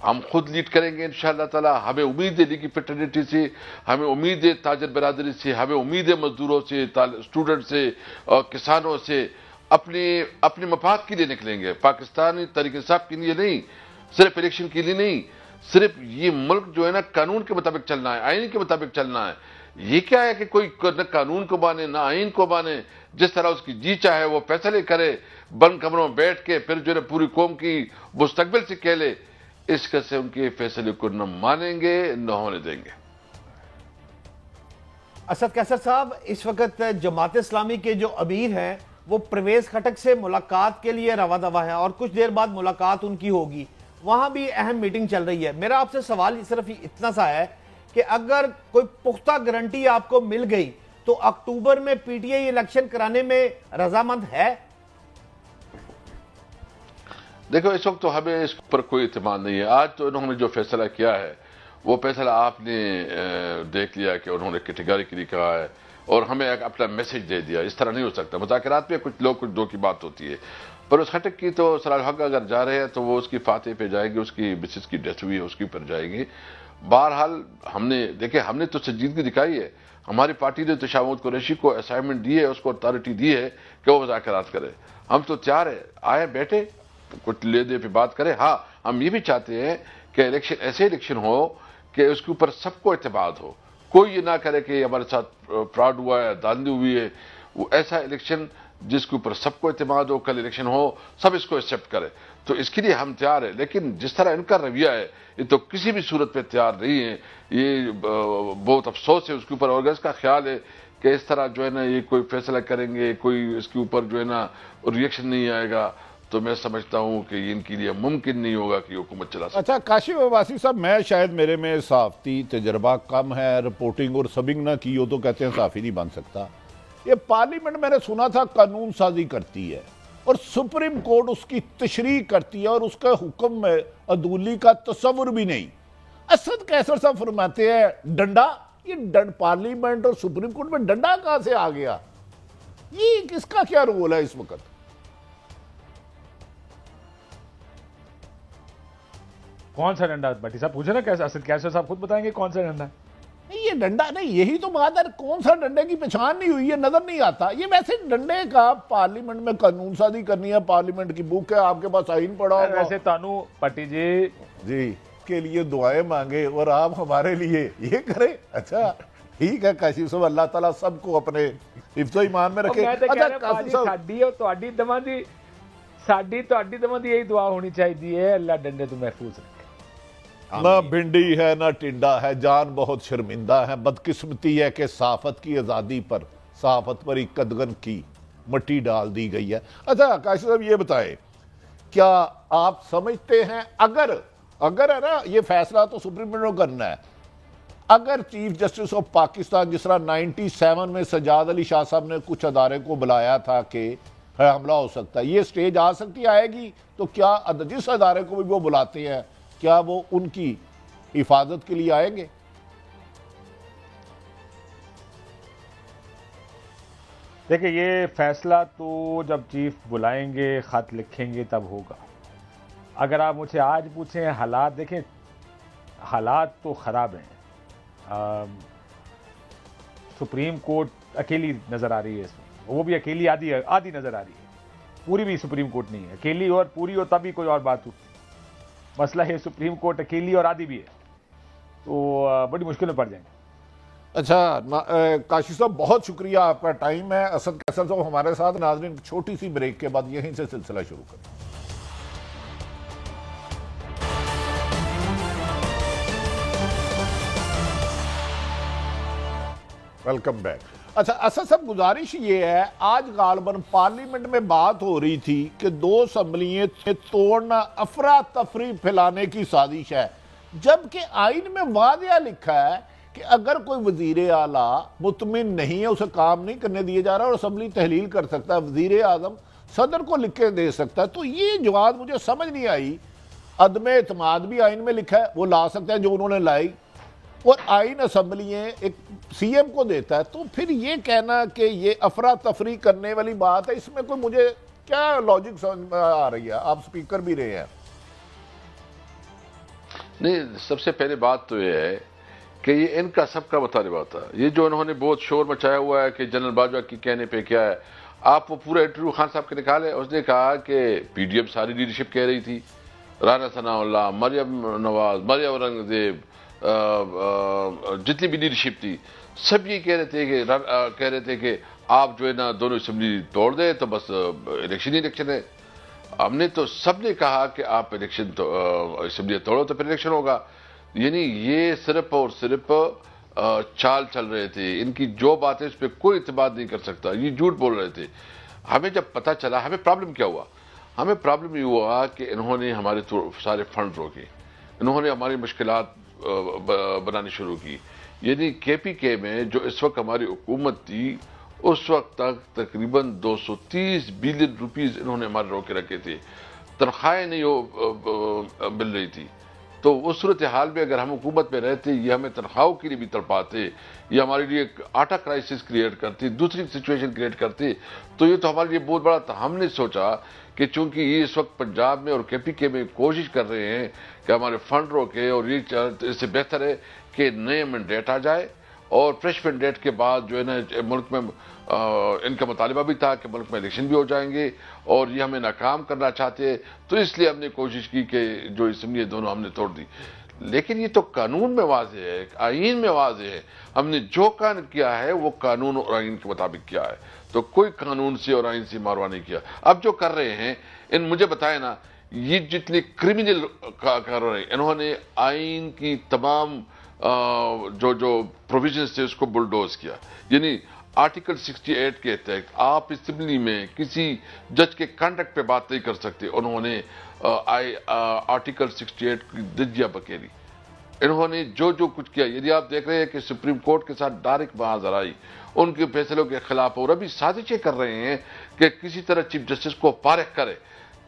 Speaker 4: ہم خود لیڈ کریں گے انشاءاللہ تعالی۔ ہمیں امید ہے لیگی فیٹرنیٹی سے، ہمیں امید ہے تاجر برادری سے، ہمیں امید ہے مزدوروں سے، اسٹوڈنٹ سے اور کسانوں سے، اپنے مفاد کے لیے نکلیں گے، پاکستانی تحریک انصاف کے لیے نہیں، صرف الیکشن کے لیے نہیں، صرف یہ ملک جو ہے نا قانون کے مطابق چلنا ہے، آئین کے مطابق چلنا ہے۔ یہ کیا ہے کہ کوئی نہ قانون کو مانے نہ آئین کو مانے، جس طرح اس کی جی چاہے وہ فیصلے کرے، بند کمروں میں بیٹھ کے پھر جو ہے پوری قوم کی مستقبل سے کہلے، اس کا سے ان کے فیصلے کو نہ مانیں گے نہ ہونے دیں گے۔
Speaker 3: اسد قیصر صاحب، اس وقت جماعت اسلامی کے جو امیر ہیں وہ پرویز خٹک سے ملاقات کے لیے رواں دوا ہے، اور کچھ دیر بعد ملاقات ان کی ہوگی، وہاں بھی اہم میٹنگ چل رہی ہے۔ میرا آپ سے سوال صرف اتنا سا ہے کہ اگر کوئی پختہ گارنٹی آپ کو مل گئی تو اکتوبر میں پی ٹی آئی الیکشن کرانے میں رضامند ہے؟
Speaker 4: دیکھو اس وقت تو ہمیں اس پر کوئی اعتماد نہیں ہے. آج تو انہوں نے جو فیصلہ کیا ہے وہ فیصلہ آپ نے دیکھ لیا کہ انہوں نے کیٹیگریکلی کہا ہے اور ہمیں ایک اپنا میسج دے دیا. اس طرح نہیں ہو سکتا. مذاکرات میں کچھ لوگ کچھ دو کی بات ہوتی ہے. پر اس خٹک کی تو سراج حق اگر جا رہے ہیں تو وہ اس کی فاتح پہ جائیں گے, اس کی مسز کی ڈیتھ ہوئی ہے اس کے اوپر جائیں گے. بہرحال ہم نے تو سنجیدگی دکھائی ہے. ہماری پارٹی نے تو شاہ محمود قریشی کو اسائنمنٹ دی ہے, اس کو اتھارٹی دی ہے کہ وہ مذاکرات کرے. ہم تو تیار ہیں, آئے بیٹھے کچھ لے دے پہ بات کریں. ہاں ہم یہ بھی چاہتے ہیں کہ الیکشن ایسے الیکشن ہو کہ اس کے اوپر سب کو اعتماد ہو. کوئی یہ نہ کرے کہ ہمارے ساتھ فراڈ ہوا ہے, دھاندلی ہوئی ہے. وہ ایسا الیکشن جس کے اوپر سب کو اعتماد ہو, کل الیکشن ہو سب اس کو ایکسیپٹ کرے. تو اس کے لیے ہم تیار ہیں. لیکن جس طرح ان کا رویہ ہے یہ تو کسی بھی صورت پہ تیار نہیں ہے. یہ بہت افسوس ہے اس کے اوپر. اور اس کا خیال ہے کہ اس طرح جو ہے نا یہ کوئی فیصلہ کریں گے, کوئی اس کے اوپر جو ہے نا ریئیکشن نہیں آئے گا, تو میں سمجھتا ہوں کہ ان کے لیے ممکن نہیں ہوگا کہ حکومت چلا سکے.
Speaker 2: اچھا کاشف عباسی صاحب, میں شاید میرے میں صحافتی تجربہ کم ہے, رپورٹنگ اور سبنگ نہ کی ہو تو کہتے ہیں صحافی نہیں بن سکتا. یہ پارلیمنٹ میں نے سنا تھا قانون سازی کرتی ہے اور سپریم کورٹ اس کی تشریح کرتی ہے اور اس کا حکم میں عدولی کا تصور بھی نہیں. اسد قیصر صاحب فرماتے ہیں ڈنڈا, یہ پارلیمنٹ اور سپریم کورٹ میں ڈنڈا کہاں سے آ گیا؟ یہ کس کا کیا رول ہے اس وقت؟
Speaker 1: کون سا ڈنڈا بھٹی صاحب پوچھے نا, کیسے اسد قیصر صاحب خود بتائیں گے کون سا ڈنڈا.
Speaker 2: نہیں یہ ڈنڈا نہیں, یہی تو بات ہے. کون سا ڈنڈے کی پہچان نہیں ہوئی, یہ نظر نہیں آتا. یہ ویسے ڈنڈے کا پارلیمنٹ میں قانون سازی کرنی ہے, پارلیمنٹ کی بک ہے, آپ کے پاس آئین پڑا ہوگا.
Speaker 1: ویسے تانو پٹی
Speaker 2: جی کے لیے دعائیں مانگے اور آپ ہمارے لیے یہ کریں. اچھا ٹھیک ہے کاشف صاحب, اللہ تعالیٰ سب کو اپنے حفظ و ایمان میں رکھے.
Speaker 1: ساڈی دماغ دی یہی دعا ہونی چاہیے, اللہ ڈنڈے تو محفوظ رکھے.
Speaker 2: نہ بھنڈی ہے نہ ٹنڈا ہے, جان بہت شرمندہ ہے. بدقسمتی ہے کہ صحافت کی آزادی پر, صحافت پر ایک قدغن کی مٹی ڈال دی گئی ہے. اچھا کاشف صاحب یہ بتائیں, کیا آپ سمجھتے ہیں اگر ہے نا یہ فیصلہ تو سپریم کورٹ کو کرنا ہے, اگر چیف جسٹس آف پاکستان جس طرح 97 میں سجاد علی شاہ صاحب نے کچھ ادارے کو بلایا تھا کہ حملہ ہو سکتا ہے, یہ سٹیج آ سکتی آئے گی, تو کیا جس ادارے کو بھی وہ بلاتے ہیں کیا وہ ان کی حفاظت کے لیے آئیں گے؟
Speaker 1: دیکھیں یہ فیصلہ تو جب چیف بلائیں گے, خط لکھیں گے تب ہوگا. اگر آپ مجھے آج پوچھیں حالات, دیکھیں حالات تو خراب ہیں. سپریم کورٹ اکیلی نظر آ رہی ہے اس میں, وہ بھی اکیلی آدھی نظر آ رہی ہے, پوری بھی سپریم کورٹ نہیں ہے. اکیلی اور پوری ہو تب ہی کوئی اور بات ہوتی. مسئلہ ہے سپریم کورٹ اکیلی اور آدھی بھی ہے, تو بڑی مشکل میں پڑ جائیں گے.
Speaker 2: اچھا کاشف صاحب بہت شکریہ, آپ کا ٹائم ہے. اسد قیصر صاحب ہمارے ساتھ. ناظرین چھوٹی سی بریک کے بعد یہیں سے سلسلہ شروع کریں. Welcome back. اچھا اسد صاحب گزارش یہ ہے, آج غالباً پارلیمنٹ میں بات ہو رہی تھی کہ 2 اسمبلیاں توڑنا افراتفری پھیلانے کی سازش ہے, جبکہ آئین میں واضح لکھا ہے کہ اگر کوئی وزیر اعلیٰ مطمئن نہیں ہے, اسے کام نہیں کرنے دیا جا رہا اور اسمبلی تحلیل کر سکتا ہے, وزیر اعظم صدر کو لکھ کے دے سکتا ہے. تو یہ جواب مجھے سمجھ نہیں آئی. عدم اعتماد بھی آئین میں لکھا ہے, وہ لا سکتے ہیں جو انہوں نے لائی, اور آئین اسمبلیاں ایک سی ایم کو دیتا ہے. تو پھر یہ کہنا کہ یہ افراتفری کرنے والی بات ہے, اس میں کوئی مجھے کیا لاجک سمجھ میں آ رہی ہے؟ آپ سپیکر بھی رہے ہیں.
Speaker 4: نہیں, سب سے پہلے بات تو یہ ہے کہ یہ ان کا سب کا مطالبہ تھا. یہ جو انہوں نے بہت شور مچایا ہوا ہے کہ جنرل باجوہ کی کہنے پہ کیا ہے, آپ وہ پورا انٹرویو خان صاحب کے نکالے. اس نے کہا کہ پی ڈی ایم ساری لیڈرشپ کہہ رہی تھی, رانا ثناء اللہ, مریم نواز, مریم اورنگزیب, جتنی بھی لیڈرشپ تھی, سب یہ کہہ رہے تھے کہ آپ جو ہے نا دونوں اسمبلی توڑ دیں تو بس الیکشن ہے. ہم نے تو سب نے کہا کہ آپ اسمبلی توڑو تو پھر الیکشن ہوگا. یعنی یہ صرف اور صرف چال چل رہے تھے. ان کی جو باتیں اس پہ کوئی اعتماد نہیں کر سکتا, یہ جھوٹ بول رہے تھے. ہمیں جب پتہ چلا, ہمیں پرابلم کیا ہوا, ہمیں پرابلم یہ ہوا کہ انہوں نے ہمارے سارے فنڈ روکے, انہوں نے ہماری مشکلات بنانی شروع کی. یعنی کے پی کے میں جو اس وقت ہماری حکومت تھی, اس وقت تک تقریباً 230 بلین روپیز انہوں نے ہمارے روکے رکھے تھے. تنخواہیں نہیں مل رہی تھی. تو اس صورتحال میں اگر ہم حکومت میں رہتے، یہ ہمیں تنخواہوں کے لیے بھی تڑپاتے، یہ ہمارے لیے ایک آٹا کرائسس کریٹ کرتی، دوسری سچویشن کریٹ کرتی، تو یہ تو ہمارے لیے بہت بڑا تھا. ہم نے سوچا کہ چونکہ یہ اس وقت پنجاب میں اور کے پی کے میں کوشش کر رہے ہیں کہ ہمارے فنڈ روکے، اور یہ اس سے بہتر ہے کہ نئے مینڈیٹ آ جائے، اور فریش مینڈیٹ کے بعد جو ہے نا ملک میں ان کا مطالبہ بھی تھا کہ ملک میں الیکشن بھی ہو جائیں گے، اور یہ ہمیں ناکام کرنا چاہتے ہیں، تو اس لیے ہم نے کوشش کی کہ جو اسمبلی ہے دونوں ہم نے توڑ دی. لیکن یہ تو قانون میں واضح ہے، آئین میں واضح ہے، ہم نے جو کام کیا ہے وہ قانون اور آئین کے مطابق کیا ہے، تو کوئی قانون سے اور آئین سے ماروا نہیں کیا. اب جو کر رہے ہیں مجھے بتائیں نا، یہ جتنے کرمنل کر رہے ہیں، انہوں نے آئین کی تمام جو پروویژنز تھے اس کو بلڈوز کیا. یعنی آرٹیکل 68 کے تحت آپ اسمبلی میں کسی جج کے کنڈکٹ پہ بات نہیں کر سکتے. انہوں نے آرٹیکل 68 کی دجیہ بکیری، انہوں نے جو کچھ کیا. یدی آپ دیکھ رہے ہیں کہ سپریم کورٹ کے ساتھ ڈائریکٹ محاذ آئی ان کے فیصلوں کے خلاف، اور ابھی سازشیں کر رہے ہیں کہ کسی طرح چیف جسٹس کو فارغ کرے.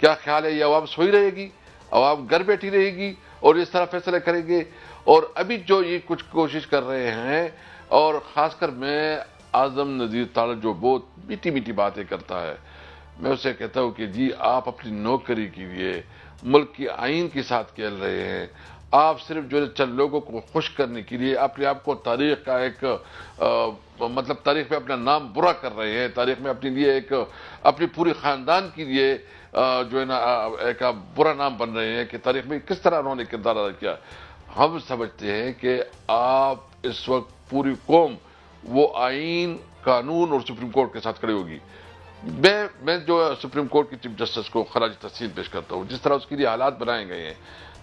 Speaker 4: کیا خیال ہے، یہ عوام سوئی رہے گی، عوام گھر بیٹھی رہے گی اور اس طرح فیصلے کریں گے؟ اور ابھی جو یہ کچھ کوشش کر رہے ہیں، اور خاص کر میں اعظم نذیر تاڑ جو بہت میٹھی میٹھی باتیں کرتا ہے، میں اسے کہتا ہوں کہ جی آپ اپنی نوکری کے لیے ملک کی آئین کے ساتھ کھیل رہے ہیں. آپ صرف جو چند لوگوں کو خوش کرنے کے لیے اپنے آپ کو تاریخ کا ایک مطلب تاریخ میں اپنا نام برا کر رہے ہیں، تاریخ میں اپنے لیے ایک اپنی پوری خاندان کے لیے جو ہے نا ایک برا نام بن رہے ہیں کہ تاریخ میں کس طرح انہوں نے کردار ادا کیا. ہم سمجھتے ہیں کہ آپ اس وقت پوری قوم وہ آئین، قانون اور سپریم کورٹ کے ساتھ کھڑی ہوگی. میں جو سپریم کورٹ کی چیف جسٹس کو خراج تحسین پیش کرتا ہوں. جس طرح اس کے لیے حالات بنائے گئے ہیں،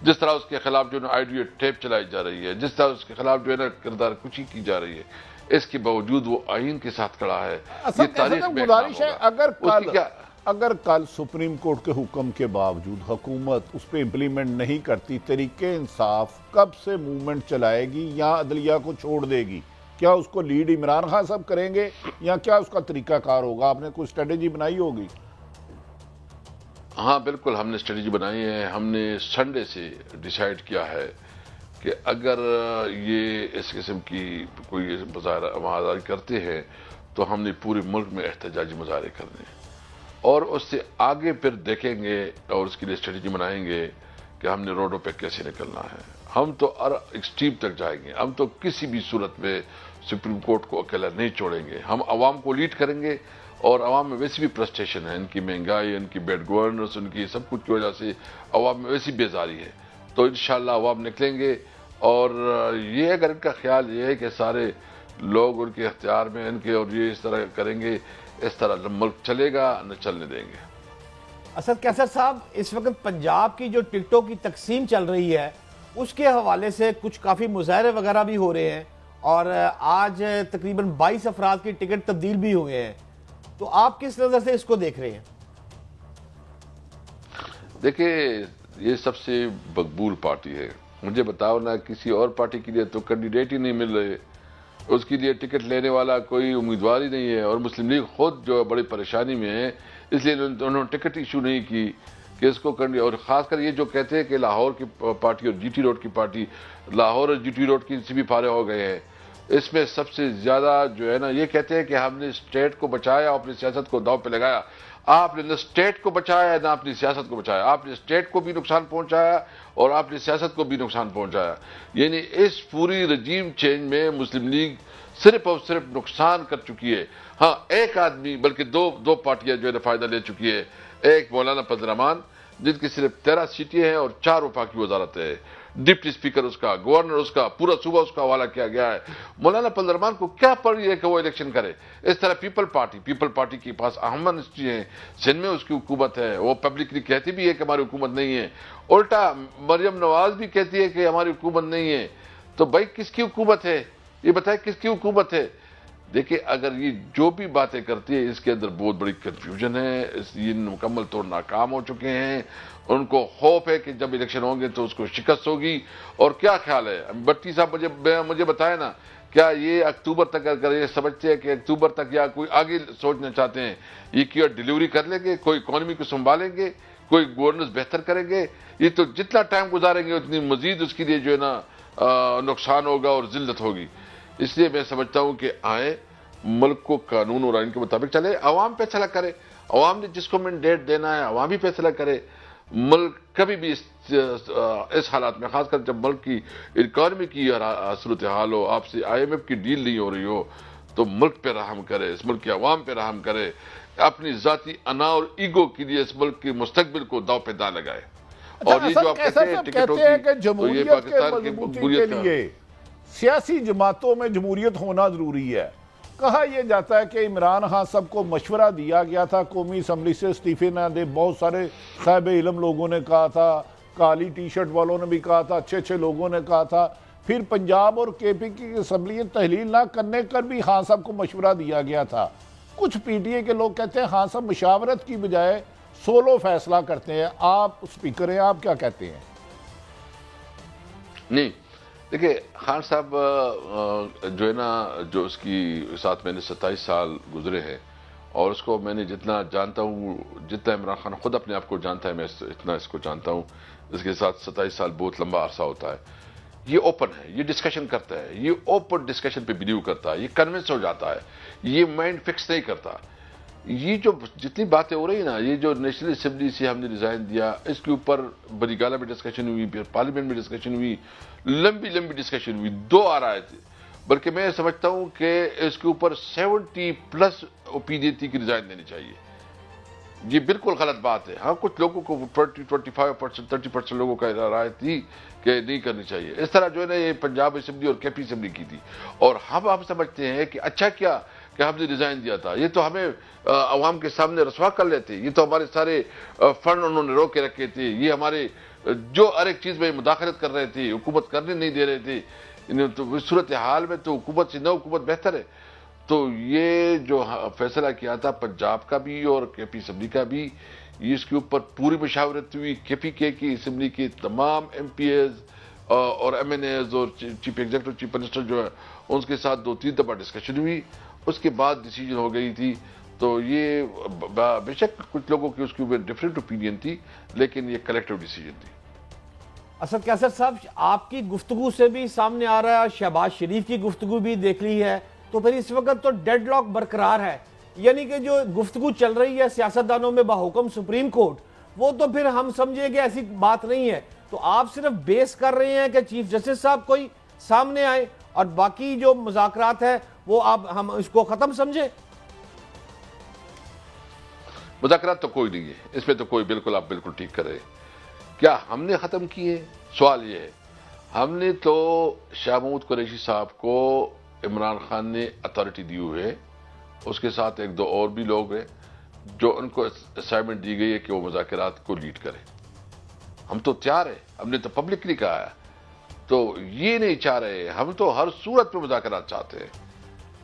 Speaker 4: جس طرح اس کے خلاف جو ہے نا آئیڈیو ٹیپ چلائی جا رہی ہے، جس طرح اس کے خلاف جو ہے نا کردار کشی کی جا رہی ہے، اس کے باوجود وہ آئین کے ساتھ کھڑا ہے. یہ تاریخ میں
Speaker 2: گزارش ہے اگر کل سپریم کورٹ کے حکم کے باوجود حکومت اس پہ امپلیمنٹ نہیں کرتی، طریقے انصاف کب سے موومنٹ چلائے گی یا عدلیہ کو چھوڑ دے گی؟ کیا اس کو لیڈ عمران خان صاحب کریں گے یا کیا اس کا طریقہ کار ہوگا؟ آپ نے کوئی اسٹریٹجی بنائی ہوگی؟
Speaker 4: ہاں بالکل، ہم نے اسٹریٹجی بنائی ہے. ہم نے سنڈے سے ڈیسائیڈ کیا ہے کہ اگر یہ اس قسم کی کوئی مظاہرہ کرتے ہیں تو ہم نے پورے ملک میں احتجاجی مظاہرے کرنے ہیں، اور اس سے آگے پھر دیکھیں گے اور اس کے لیے اسٹریٹجی بنائیں گے کہ ہم نے روڈوں پہ کیسے نکلنا ہے. ہم تو ایکسٹریم تک جائیں گے. ہم تو کسی بھی صورت میں سپریم کورٹ کو اکیلا نہیں چھوڑیں گے. ہم عوام کو لیڈ کریں گے، اور عوام میں ویسی بھی فرسٹریشن ہے، ان کی مہنگائی، ان کی بیڈ گورننس، ان کی سب کچھ کی وجہ سے عوام میں ویسی بیزاری ہے. تو انشاءاللہ عوام نکلیں گے، اور یہ اگر ان کا خیال یہ ہے کہ سارے لوگ ان کے اختیار میں ان کے اور یہ اس طرح کریں گے، اس طرح ملک چلے گا، نہ چلنے دیں گے.
Speaker 3: اسد کیسر صاحب، اس وقت پنجاب کی جو ٹکٹوں کی تقسیم چل رہی ہے اس کے حوالے سے کچھ کافی مظاہرے وغیرہ بھی ہو رہے ہیں، اور آج تقریباً 22 افراد کی ٹکٹ تبدیل بھی ہوئے ہیں. تو آپ کس نظر سے اس کو دیکھ رہے ہیں؟
Speaker 4: دیکھیں، یہ سب سے مقبول پارٹی ہے. مجھے بتاؤ نا، کسی اور پارٹی کے لیے تو کینڈیڈیٹ ہی نہیں مل رہے، اس کے لیے ٹکٹ لینے والا کوئی امیدوار ہی نہیں ہے. اور مسلم لیگ خود جو بڑی پریشانی میں ہے، اس لیے انہوں نے ٹکٹ ایشو نہیں کی کہ اس کو کرنی. اور خاص کر یہ جو کہتے ہیں کہ لاہور کی پارٹی اور جی ٹی روڈ کی پارٹی، لاہور اور جی ٹی روڈ کی سے بھی فارغ ہو گئے ہیں. اس میں سب سے زیادہ جو ہے نا یہ کہتے ہیں کہ ہم نے اسٹیٹ کو بچایا، اپنی سیاست کو داؤ پہ لگایا. آپ نے نہ اسٹیٹ کو بچایا نہ اپنی سیاست کو بچایا. آپ نے اسٹیٹ کو بھی نقصان پہنچایا اور آپ نے سیاست کو بھی نقصان پہنچایا. یعنی اس پوری رجیم چینج میں مسلم لیگ صرف اور صرف نقصان کر چکی ہے. ہاں، ایک آدمی بلکہ دو پارٹیاں جو ہے فائدہ لے چکی ہے. ایک مولانا فضل الرحمان، جن کی صرف 13 سیٹیں ہیں اور 4 وفاقی وزارت ہے. ڈپٹی اسپیکر اس کا، گورنر اس کا، پورا صوبہ اس کا حوالہ کیا گیا ہے. مولانا فضل الرحمان کو کیا پڑی ہے کہ وہ الیکشن کرے؟ اس طرح پیپل پارٹی کے پاس اہم منسٹری ہیں، سندھ میں اس کی حکومت ہے، وہ پبلکلی کہتی بھی ہے کہ ہماری حکومت نہیں ہے. الٹا مریم نواز بھی کہتی ہے کہ ہماری حکومت نہیں ہے. تو بھائی کس کی حکومت ہے؟ یہ بتائیں کس کی حکومت ہے؟ دیکھیں، اگر یہ جو بھی باتیں کرتی ہے اس کے اندر بہت بڑی کنفیوژن ہے. یہ مکمل طور ناکام ہو چکے ہیں. ان کو خوف ہے کہ جب الیکشن ہوں گے تو اس کو شکست ہوگی. اور کیا خیال ہے بٹی صاحب، مجھے بتائیں نا، کیا یہ اکتوبر تک اگر یہ سمجھتے ہیں کہ اکتوبر تک یا کوئی آگے سوچنا چاہتے ہیں، یہ کیا ڈیلیوری کر لیں گے؟ کوئی اکانومی کو سنبھالیں گے؟ کوئی گورننس بہتر کریں گے؟ یہ تو جتنا ٹائم گزاریں گے اتنی مزید اس کے لیے جو ہے نا نقصان ہوگا اور ذلت ہوگی. اس لیے میں سمجھتا ہوں کہ آئیں ملک کو قانون اور آئین کے مطابق چلے, عوام فیصلہ کرے, عوام نے جس کو مینڈیٹ دینا ہے عوام ہی فیصلہ کرے. ملک کبھی بھی اس حالات میں, خاص کر جب ملک کی اکانومی کی صورتحال ہو, آپ سے IMF کی ڈیل نہیں ہو رہی ہو, تو ملک پہ رحم کرے, اس ملک کے عوام پہ رحم کرے, اپنی ذاتی انا اور ایگو کے لیے اس ملک کے مستقبل کو داؤ پہ نہ لگائے. اور یہ جو آپ
Speaker 2: کہتے ہیں کہ جمہوریت کے مضبوطی کے لیے سیاسی جماعتوں میں جمہوریت ہونا ضروری ہے. کہا یہ جاتا ہے کہ عمران خان صاحب کو مشورہ دیا گیا تھا قومی اسمبلی سے استعفے نہ دے. بہت سارے صاحب علم لوگوں نے کہا تھا, کالی ٹی شرٹ والوں نے بھی کہا تھا, اچھے لوگوں نے کہا تھا. پھر پنجاب اور KP کی اسمبلی تحلیل نہ کرنے کر بھی خان صاحب کو مشورہ دیا گیا تھا. کچھ PTI کے لوگ کہتے ہیں خان صاحب مشاورت کی بجائے سولو فیصلہ کرتے ہیں. آپ اسپیکر ہیں, آپ کیا کہتے ہیں؟
Speaker 4: نہیں دیکھیں, خان صاحب جو ہے نا, جو اس کی ساتھ میں نے 27 سال گزرے ہیں, اور اس کو میں نے جتنا جانتا ہوں, جتنا عمران خان خود اپنے آپ کو جانتا ہے, میں اتنا اس کو جانتا ہوں. اس کے ساتھ 27 سال بہت لمبا عرصہ ہوتا ہے. یہ اوپن ہے, یہ ڈسکشن کرتا ہے, یہ اوپن ڈسکشن پہ بلیو کرتا ہے, یہ کنونس ہو جاتا ہے, یہ مائنڈ فکس نہیں کرتا. یہ جو جتنی باتیں ہو رہی ہیں نا, یہ جو نیشنل اسمبلی سے ہم نے ریزائن دیا, اس کے اوپر بڑی گالا میں ڈسکشن ہوئی, پھر پارلیمنٹ میں ڈسکشن ہوئی, لمبی ڈسکشن ہوئی, 2 آ رہے تھے. بلکہ میں سمجھتا ہوں کہ اس کے اوپر 70+ اوپینین تھی کہ ریزائن دینی چاہیے. یہ بالکل غلط بات ہے. ہاں, کچھ لوگوں کو 25%, 30% لوگوں کا رائے تھی کہ نہیں کرنی چاہیے. اس طرح جو ہے نا یہ پنجاب اسمبلی اور KP اسمبلی کی تھی. اور ہم سمجھتے ہیں کہ اچھا کیا کہ ہم نے ریزائن دیا تھا. یہ تو ہمیں عوام کے سامنے رسوا کر لیتے, یہ تو ہمارے سارے فنڈ انہوں نے روک کے رکھے تھے, یہ ہمارے جو ہر ایک چیز میں مداخلت کر رہے تھے, حکومت کرنے نہیں دے رہے تھے. تو اس صورتحال میں تو حکومت سے نہ حکومت بہتر ہے. تو یہ جو فیصلہ کیا تھا پنجاب کا بھی اور KP اسمبلی کا بھی, اس کے اوپر پوری مشاورت ہوئی. KPK کی اسمبلی کے تمام MPs اور MNAs اور چیف ایگزیکٹو, چیف منسٹر جو ہے, ان کے ساتھ 2-3 دفعہ ڈسکشن ہوئی. اس کے بعد ڈیسیجن ہو گئی تھی. تو یہ بے شک کچھ لوگوں کی اس کے اوپر ڈفرینٹ اوپینین تھی, لیکن یہ کلیکٹیو ڈیسیجن تھی.
Speaker 3: اسد کیسر صاحب, آپ کی گفتگو سے بھی سامنے آ رہا ہے, شہباز شریف کی گفتگو بھی دیکھ لی ہے, تو پھر اس وقت تو ڈیڈ لاک برقرار ہے. یعنی کہ جو گفتگو چل رہی ہے سیاستدانوں میں بحکم سپریم کورٹ, وہ تو پھر ہم سمجھے کہ ایسی بات نہیں ہے. تو آپ صرف بیس کر رہے ہیں کہ چیف جسٹس صاحب کوئی سامنے آئے, اور باقی جو مذاکرات ہیں وہ ہم اس کو ختم سمجھے؟
Speaker 4: مذاکرات تو کوئی نہیں ہے اس میں, تو کوئی بالکل, آپ بالکل ٹھیک کر رہے ہیں. کیا ہم نے ختم کیے؟ سوال یہ ہے. ہم نے تو شاہ محمود قریشی صاحب کو عمران خان نے اتھارٹی دی ہوئی ہے, اس کے ساتھ 1-2 اور بھی لوگ ہیں جو ان کو اسائنمنٹ دی گئی ہے کہ وہ مذاکرات کو لیڈ کریں. ہم تو تیار ہیں, ہم نے تو پبلکلی کہا ہے. تو یہ نہیں چاہ رہے, ہم تو ہر صورت پہ مذاکرات چاہتے ہیں.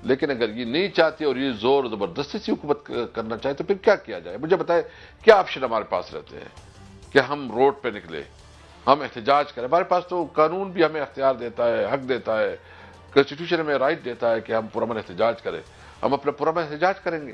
Speaker 4: لیکن اگر یہ نہیں چاہتے اور یہ زور زبردستی سے حکومت کرنا چاہے تو پھر کیا کیا جائے؟ مجھے بتائے کیا آپشن ہمارے پاس رہتے ہیں کہ ہم روڈ پہ نکلے, ہم احتجاج کریں؟ ہمارے پاس تو قانون بھی ہمیں اختیار دیتا ہے, حق دیتا ہے, کانسٹیٹیوشن ہمیں رائٹ دیتا ہے کہ ہم پرامن احتجاج کریں. ہم اپنا پرامن احتجاج کریں گے.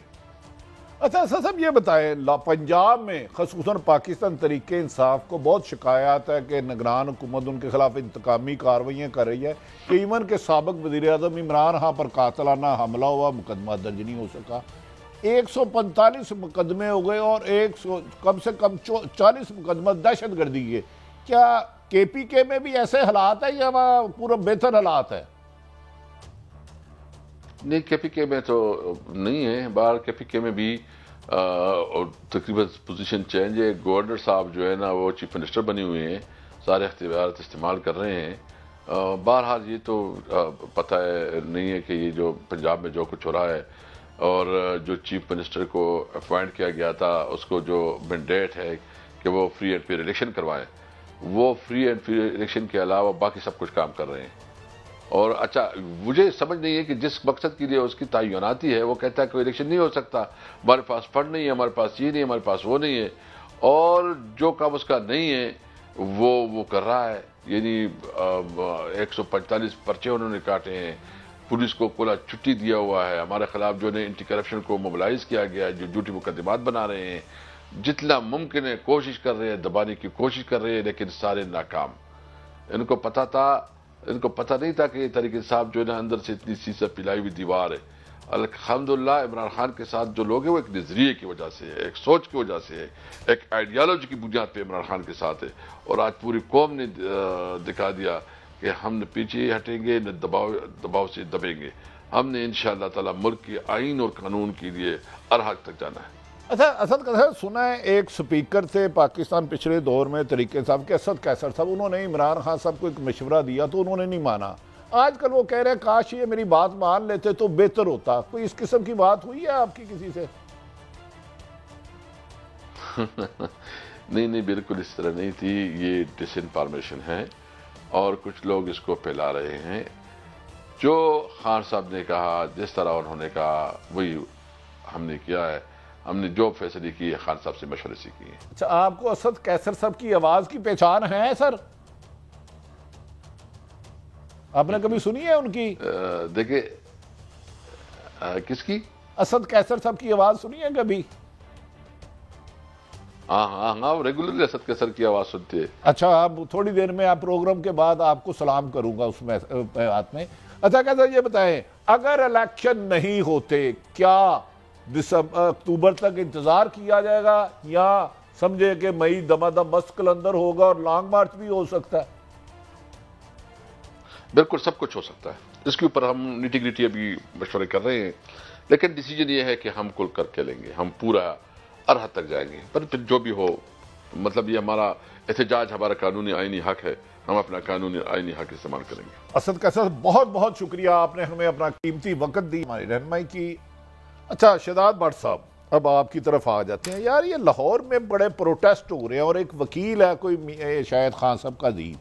Speaker 2: اچھا صاحب یہ بتائیں, پنجاب میں خصوصاً پاکستان تحریک انصاف کو بہت شکایات ہے کہ نگران حکومت ان کے خلاف انتقامی کارروائیاں کر رہی ہے کہ ایون کے سابق وزیر اعظم عمران خان پر قاتلانہ حملہ ہوا, مقدمہ درج نہیں ہو سکا. 145 مقدمے ہو گئے اور کم سے کم 40 مقدمہ دہشت گردی کے. کیا KPK میں بھی ایسے حالات ہیں یا وہاں پورا بہتر حالات ہے؟
Speaker 4: نہیں, KPK میں تو نہیں ہے. باہر KPK میں بھی تقریباً پوزیشن چینج ہے. گورنر صاحب جو ہے نا وہ چیف منسٹر بنے ہوئے ہیں, سارے اختیارات استعمال کر رہے ہیں. بہرحال یہ تو پتہ نہیں ہے کہ یہ جو پنجاب میں جو کچھ ہو رہا ہے, اور جو چیف منسٹر کو اپوائنٹ کیا گیا تھا اس کو جو مینڈیٹ ہے کہ وہ فری اینڈ فیئر الیکشن کروائیں, وہ فری اینڈ فیئر الیکشن کے علاوہ باقی سب کچھ کام کر رہے ہیں. اور اچھا, مجھے سمجھ نہیں ہے کہ جس مقصد کے لیے اس کی تعیناتی ہے وہ کہتا ہے کوئی الیکشن نہیں ہو سکتا, ہمارے پاس فنڈ نہیں ہے, ہمارے پاس یہ نہیں ہے, ہمارے پاس وہ نہیں ہے, اور جو کام اس کا نہیں ہے وہ کر رہا ہے. یعنی 145 پرچے انہوں نے کاٹے ہیں, پولیس کو کھلا چھٹی دیا ہوا ہے, ہمارے خلاف جو نے اینٹی کرپشن کو موبلائز کیا گیا ہے, جو جھوٹی مقدمات بنا رہے ہیں, جتنا ممکن ہے کوشش کر رہے ہیں، دبانے کی کوشش کر رہے ہیں، لیکن سارے ناکام. ان کو پتہ نہیں تھا کہ یہ طریق انصاف جو ہے نا اندر سے اتنی سیسا پلائی ہوئی دیوار ہے. الحمدللہ عمران خان کے ساتھ جو لوگ ہیں وہ ایک نظریے کی وجہ سے ہے، ایک سوچ کی وجہ سے ہے، ایک آئیڈیالوجی کی بنیاد پہ عمران خان کے ساتھ ہے. اور آج پوری قوم نے دکھا دیا کہ ہم نہ پیچھے ہٹیں گے نہ دباؤ سے دبیں گے. ہم نے انشاءاللہ تعالی ملک کے آئین اور قانون کے لیے ہر حد تک جانا ہے.
Speaker 2: اچھا اسد قیصر، سنا ہے ایک سپیکر تھے پاکستان پچھلے دور میں طریق انصاف کے، اسد قیصر صاحب، انہوں نے عمران خان صاحب کو ایک مشورہ دیا تو انہوں نے نہیں مانا. آج کل وہ کہہ رہے ہیں کاش یہ میری بات مان لیتے تو بہتر ہوتا. کوئی اس قسم کی بات ہوئی ہے آپ کی کسی سے؟
Speaker 4: نہیں بالکل اس طرح نہیں تھی. یہ ڈس انفارمیشن ہے اور کچھ لوگ اس کو پھیلا رہے ہیں. جو خان صاحب نے کہا، جس طرح انہوں نے کہا، وہی ہم نے کیا ہے. ہم نے جو فیصلے کی ہے خان صاحب سے مشورے سے کی ہے.
Speaker 2: اچھا، آپ کو اسد قیصر صاحب کی آواز کی پہچان ہے سر؟ آپ نے کبھی سنی ہے ان کی؟
Speaker 4: دیکھیں، کس کی؟
Speaker 2: اسد قیصر صاحب کی آواز سنی ہے کبھی؟
Speaker 4: ہاں ریگولرلی اسد قیصر کی آواز سنتے ہیں.
Speaker 2: اچھا، آپ تھوڑی دیر میں آپ پروگرام کے بعد آپ کو سلام کروں گا اس میں بات میں. اچھا قیصر، یہ بتائیں اگر الیکشن نہیں ہوتے کیا اکتوبر تک انتظار کیا جائے گا، یا سمجھے کہ مئی دمادم مست کلندر ہوگا اور لانگ مارچ بھی ہو سکتا ہے؟
Speaker 4: بالکل سب کچھ ہو سکتا ہے. اس کے اوپر ہم نیٹی گریٹی ابھی مشورے کر رہے ہیں، لیکن ڈیسیجن یہ ہے کہ ہم کل کر کے لیں گے. ہم پورا ہر حد تک جائیں گے. پر پھر جو بھی ہو، مطلب یہ ہمارا احتجاج ہمارا قانونی آئینی حق ہے. ہم اپنا قانونی آئینی حق استعمال کریں گے.
Speaker 2: اسد قیصر، بہت بہت شکریہ، آپ نے ہمیں اپنا قیمتی وقت دی، ہماری رہنمائی کی. اچھا شہزاد بٹ صاحب، اب آپ کی طرف آ جاتے ہیں. یار یہ لاہور میں بڑے پروٹیسٹ ہو رہے ہیں اور ایک وکیل ہے کوئی شاید خان صاحب کا عزیز،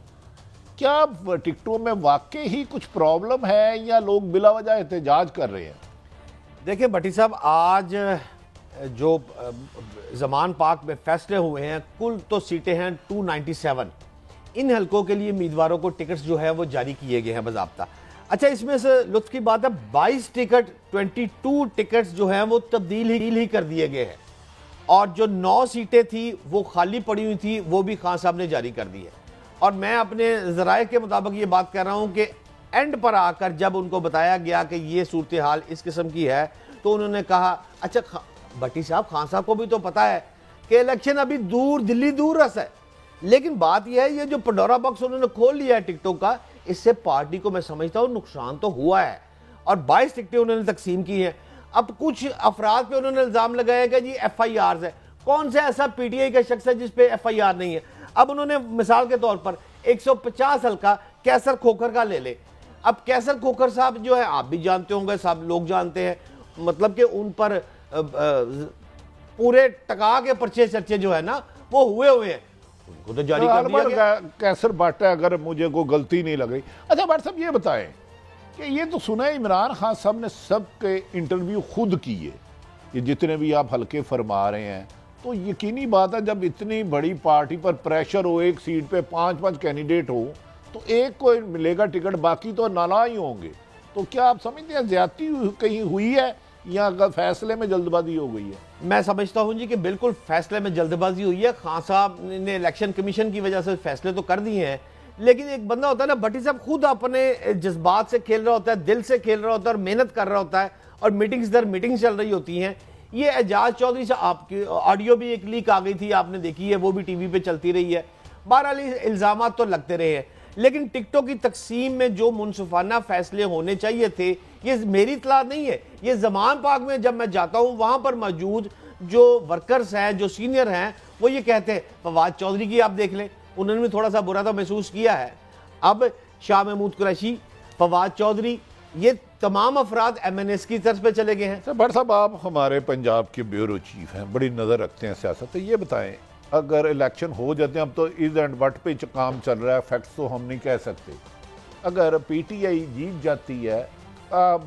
Speaker 2: کیا ٹکٹوں میں واقعی ہی کچھ پرابلم ہے یا لوگ بلا وجہ احتجاج کر رہے ہیں؟
Speaker 3: دیکھیں بھٹی صاحب، آج جو زمان پاک میں فیصلے ہوئے ہیں، کل تو سیٹیں ہیں 297. ان حلقوں کے لیے امیدواروں کو ٹکٹس جو ہے وہ جاری کیے گئے ہیں باضابطہ. اچھا، اس میں سے لطف کی بات ہے 22 ٹکٹ 22 ٹکٹس جو ہیں وہ تبدیل ہی کر دیے گئے ہیں، اور جو 9 سیٹیں تھیں وہ خالی پڑی ہوئی تھی وہ بھی خان صاحب نے جاری کر دی ہے. اور میں اپنے ذرائع کے مطابق یہ بات کر رہا ہوں کہ اینڈ پر آ کر جب ان کو بتایا گیا کہ یہ صورتحال اس قسم کی ہے تو انہوں نے کہا اچھا بھٹی صاحب، خان صاحب کو بھی تو پتا ہے کہ الیکشن ابھی دور، دلی دور رس ہے، لیکن بات یہ ہے یہ جو پنڈورا باکس انہوں نے کھول لیا ہے ٹکٹوں کا، اس سے پارٹی کو میں سمجھتا ہوں نقصان تو ہوا ہے. اور 22 ٹکٹیں انہوں نے تقسیم کی ہیں. اب کچھ افراد پہ انہوں نے الزام لگایا کہ جی ایف آئی آرز ہے. کون سا ایسا پی ٹی آئی کا شخص ہے جس پہ ایف آئی آر نہیں ہے؟ اب انہوں نے مثال کے طور پر 150 حلقہ کیسر کھوکھر کا لے لے. اب کیسر کھوکھر صاحب جو ہے آپ بھی جانتے ہوں گے، سب لوگ جانتے ہیں، مطلب کہ ان پر پورے ٹکا کے پرچے چرچے جو ہے نا وہ ہوئے ہیں، ان کو تو جاری کر دیا گیا.
Speaker 2: کیسر بٹ ہے، اگر مجھے کوئی غلطی نہیں لگ رہی. اچھا بٹ صاحب یہ بتائیں کہ یہ تو سنا ہے عمران خان صاحب نے سب کے انٹرویو خود کیے، یہ جتنے بھی آپ حلقے فرما رہے ہیں، تو یقینی بات ہے جب اتنی بڑی پارٹی پر پریشر ہو، ایک سیٹ پہ 5 کینڈیڈیٹ ہو تو ایک کو ملے گا ٹکٹ، باقی تو نالا ہی ہوں گے. تو کیا آپ سمجھتے ہیں زیادتی کہیں ہوئی ہے یا فیصلے میں جلد بازی ہو گئی ہے؟
Speaker 3: میں سمجھتا ہوں جی کہ بالکل فیصلے میں جلد بازی ہوئی ہے. خان صاحب نے الیکشن کمیشن کی وجہ سے فیصلے تو کر دیے ہیں، لیکن ایک بندہ ہوتا ہے نا بھٹی صاحب، خود اپنے جذبات سے کھیل رہا ہوتا ہے، دل سے کھیل رہا ہوتا ہے اور محنت کر رہا ہوتا ہے، اور میٹنگز در میٹنگز چل رہی ہوتی ہیں. یہ اعجاز چودھری سے آپ کی آڈیو بھی ایک لیک آ گئی تھی، آپ نے دیکھی ہے، وہ بھی ٹی وی پہ چلتی رہی ہے. بہرحال الزامات تو لگتے رہے ہیں، لیکن ٹکٹوں کی تقسیم میں جو منصفانہ فیصلے ہونے چاہیے تھے، یہ میری اطلاع نہیں ہے، یہ زمان پاک میں جب میں جاتا ہوں وہاں پر موجود جو ورکرز ہیں، جو سینئر ہیں، وہ یہ کہتے ہیں. فواد چودھری کی آپ دیکھ لیں، انہوں نے بھی تھوڑا سا برا تو محسوس کیا ہے. اب شاہ محمود قریشی، فواد چودھری، یہ تمام افراد ایم این ایس کی طرف پہ چلے گئے ہیں.
Speaker 2: بٹ صاحب آپ ہمارے پنجاب کے بیورو چیف ہیں، بڑی نظر رکھتے ہیں سیاست. تو یہ بتائیں اگر الیکشن ہو جاتے ہیں، اب تو از اینڈ بٹ پہ کام چل رہا ہے، فیکٹس تو ہم نہیں کہہ سکتے، اگر پی ٹی آئی جیت جاتی ہے،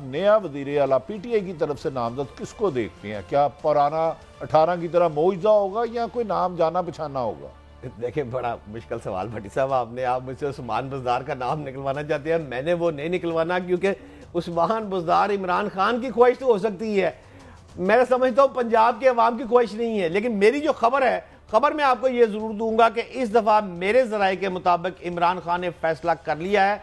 Speaker 2: نیا وزیر اعلیٰ پی ٹی آئی کی طرف سے نامزد کس کو دیکھتے ہیں؟ کیا پرانا 18 کی طرح معجزہ ہوگا یا کوئی نام جانا پچھانا ہوگا؟
Speaker 3: دیکھیں بڑا مشکل سوال بھٹی صاحب، آپ مجھ سے عثمان بزدار کا نام نکلوانا چاہتے ہیں. میں نے وہ نہیں نکلوانا، کیونکہ عثمان بزدار عمران خان کی خواہش تو ہو سکتی ہے. میں سمجھتا ہوں پنجاب کے عوام کی خواہش نہیں ہے، لیکن میری جو خبر ہے، خبر میں آپ کو یہ ضرور دوں گا کہ اس دفعہ میرے ذرائع کے مطابق عمران خان نے فیصلہ کر لیا ہے،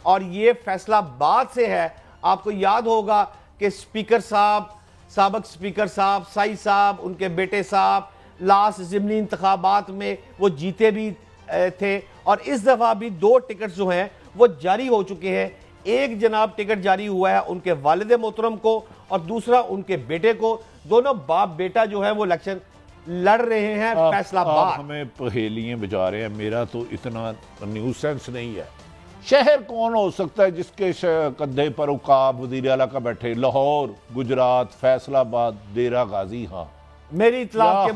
Speaker 3: اور یہ فیصلہ بعد سے ہے۔ آپ کو یاد ہوگا کہ اسپیکر صاحب، سابق اسپیکر صاحب، سائی صاحب، ان کے بیٹے صاحب لاسٹ ضمنی انتخابات میں وہ جیتے بھی تھے، اور اس دفعہ بھی 2 ٹکٹ جو ہیں وہ جاری ہو چکے ہیں۔ ایک جناب ٹکٹ جاری ہوا ہے ان کے والد محترم کو، اور دوسرا ان کے بیٹے کو۔ دونوں باپ بیٹا جو ہے وہ الیکشن لڑ رہے ہیں فیصلہ
Speaker 2: آپ
Speaker 3: باد۔
Speaker 2: ہمیں پہیلیاں بجا رہے ہیں، میرا تو اتنا نیوز سینس نہیں ہے۔ شہر کون ہو سکتا ہے جس کے کندھے پر عقاب وزیر اعلیٰ کا بیٹھے؟ لاہور، گجرات، فیصل آباد، ڈیرہ غازی خاں،
Speaker 3: میری اطلاع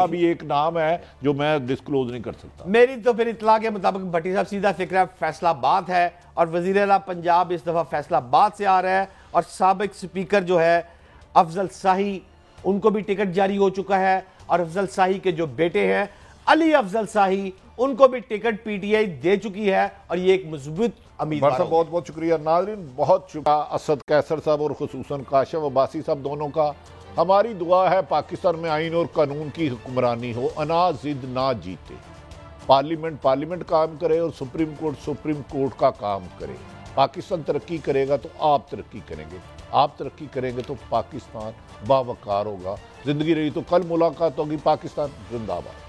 Speaker 2: بھی ایک نام ہے جو میں ڈسکلوز نہیں کر سکتا۔
Speaker 3: میری تو پھر اطلاع کے مطابق بھٹی صاحب سیدھا فکر ہے فیصلہ آباد ہے، اور وزیر اعلیٰ پنجاب اس دفعہ فیصلہ آباد سے آ رہا ہے، اور سابق سپیکر جو ہے افضل شاہی، ان کو بھی ٹکٹ جاری ہو چکا ہے، اور افضل شاہی کے جو بیٹے ہیں علی افضل شاہی، ان کو بھی ٹکٹ پی ٹی آئی دے چکی ہے، اور یہ ایک مضبوط امیدوار
Speaker 2: صاحب بہت بہت شکریہ۔ ناظرین بہت شکریہ اسد قیصر صاحب اور خصوصاً کاشف عباسی صاحب دونوں کا۔ ہماری دعا ہے پاکستان میں آئین اور قانون کی حکمرانی ہو، انا ضد نہ جیتے، پارلیمنٹ کام کرے اور سپریم کورٹ کا کام کرے۔ پاکستان ترقی کرے گا تو آپ ترقی کریں گے، آپ ترقی کریں گے تو پاکستان باوقار ہوگا۔ زندگی رہی تو کل ملاقات ہوگی۔ پاکستان زندہ باد۔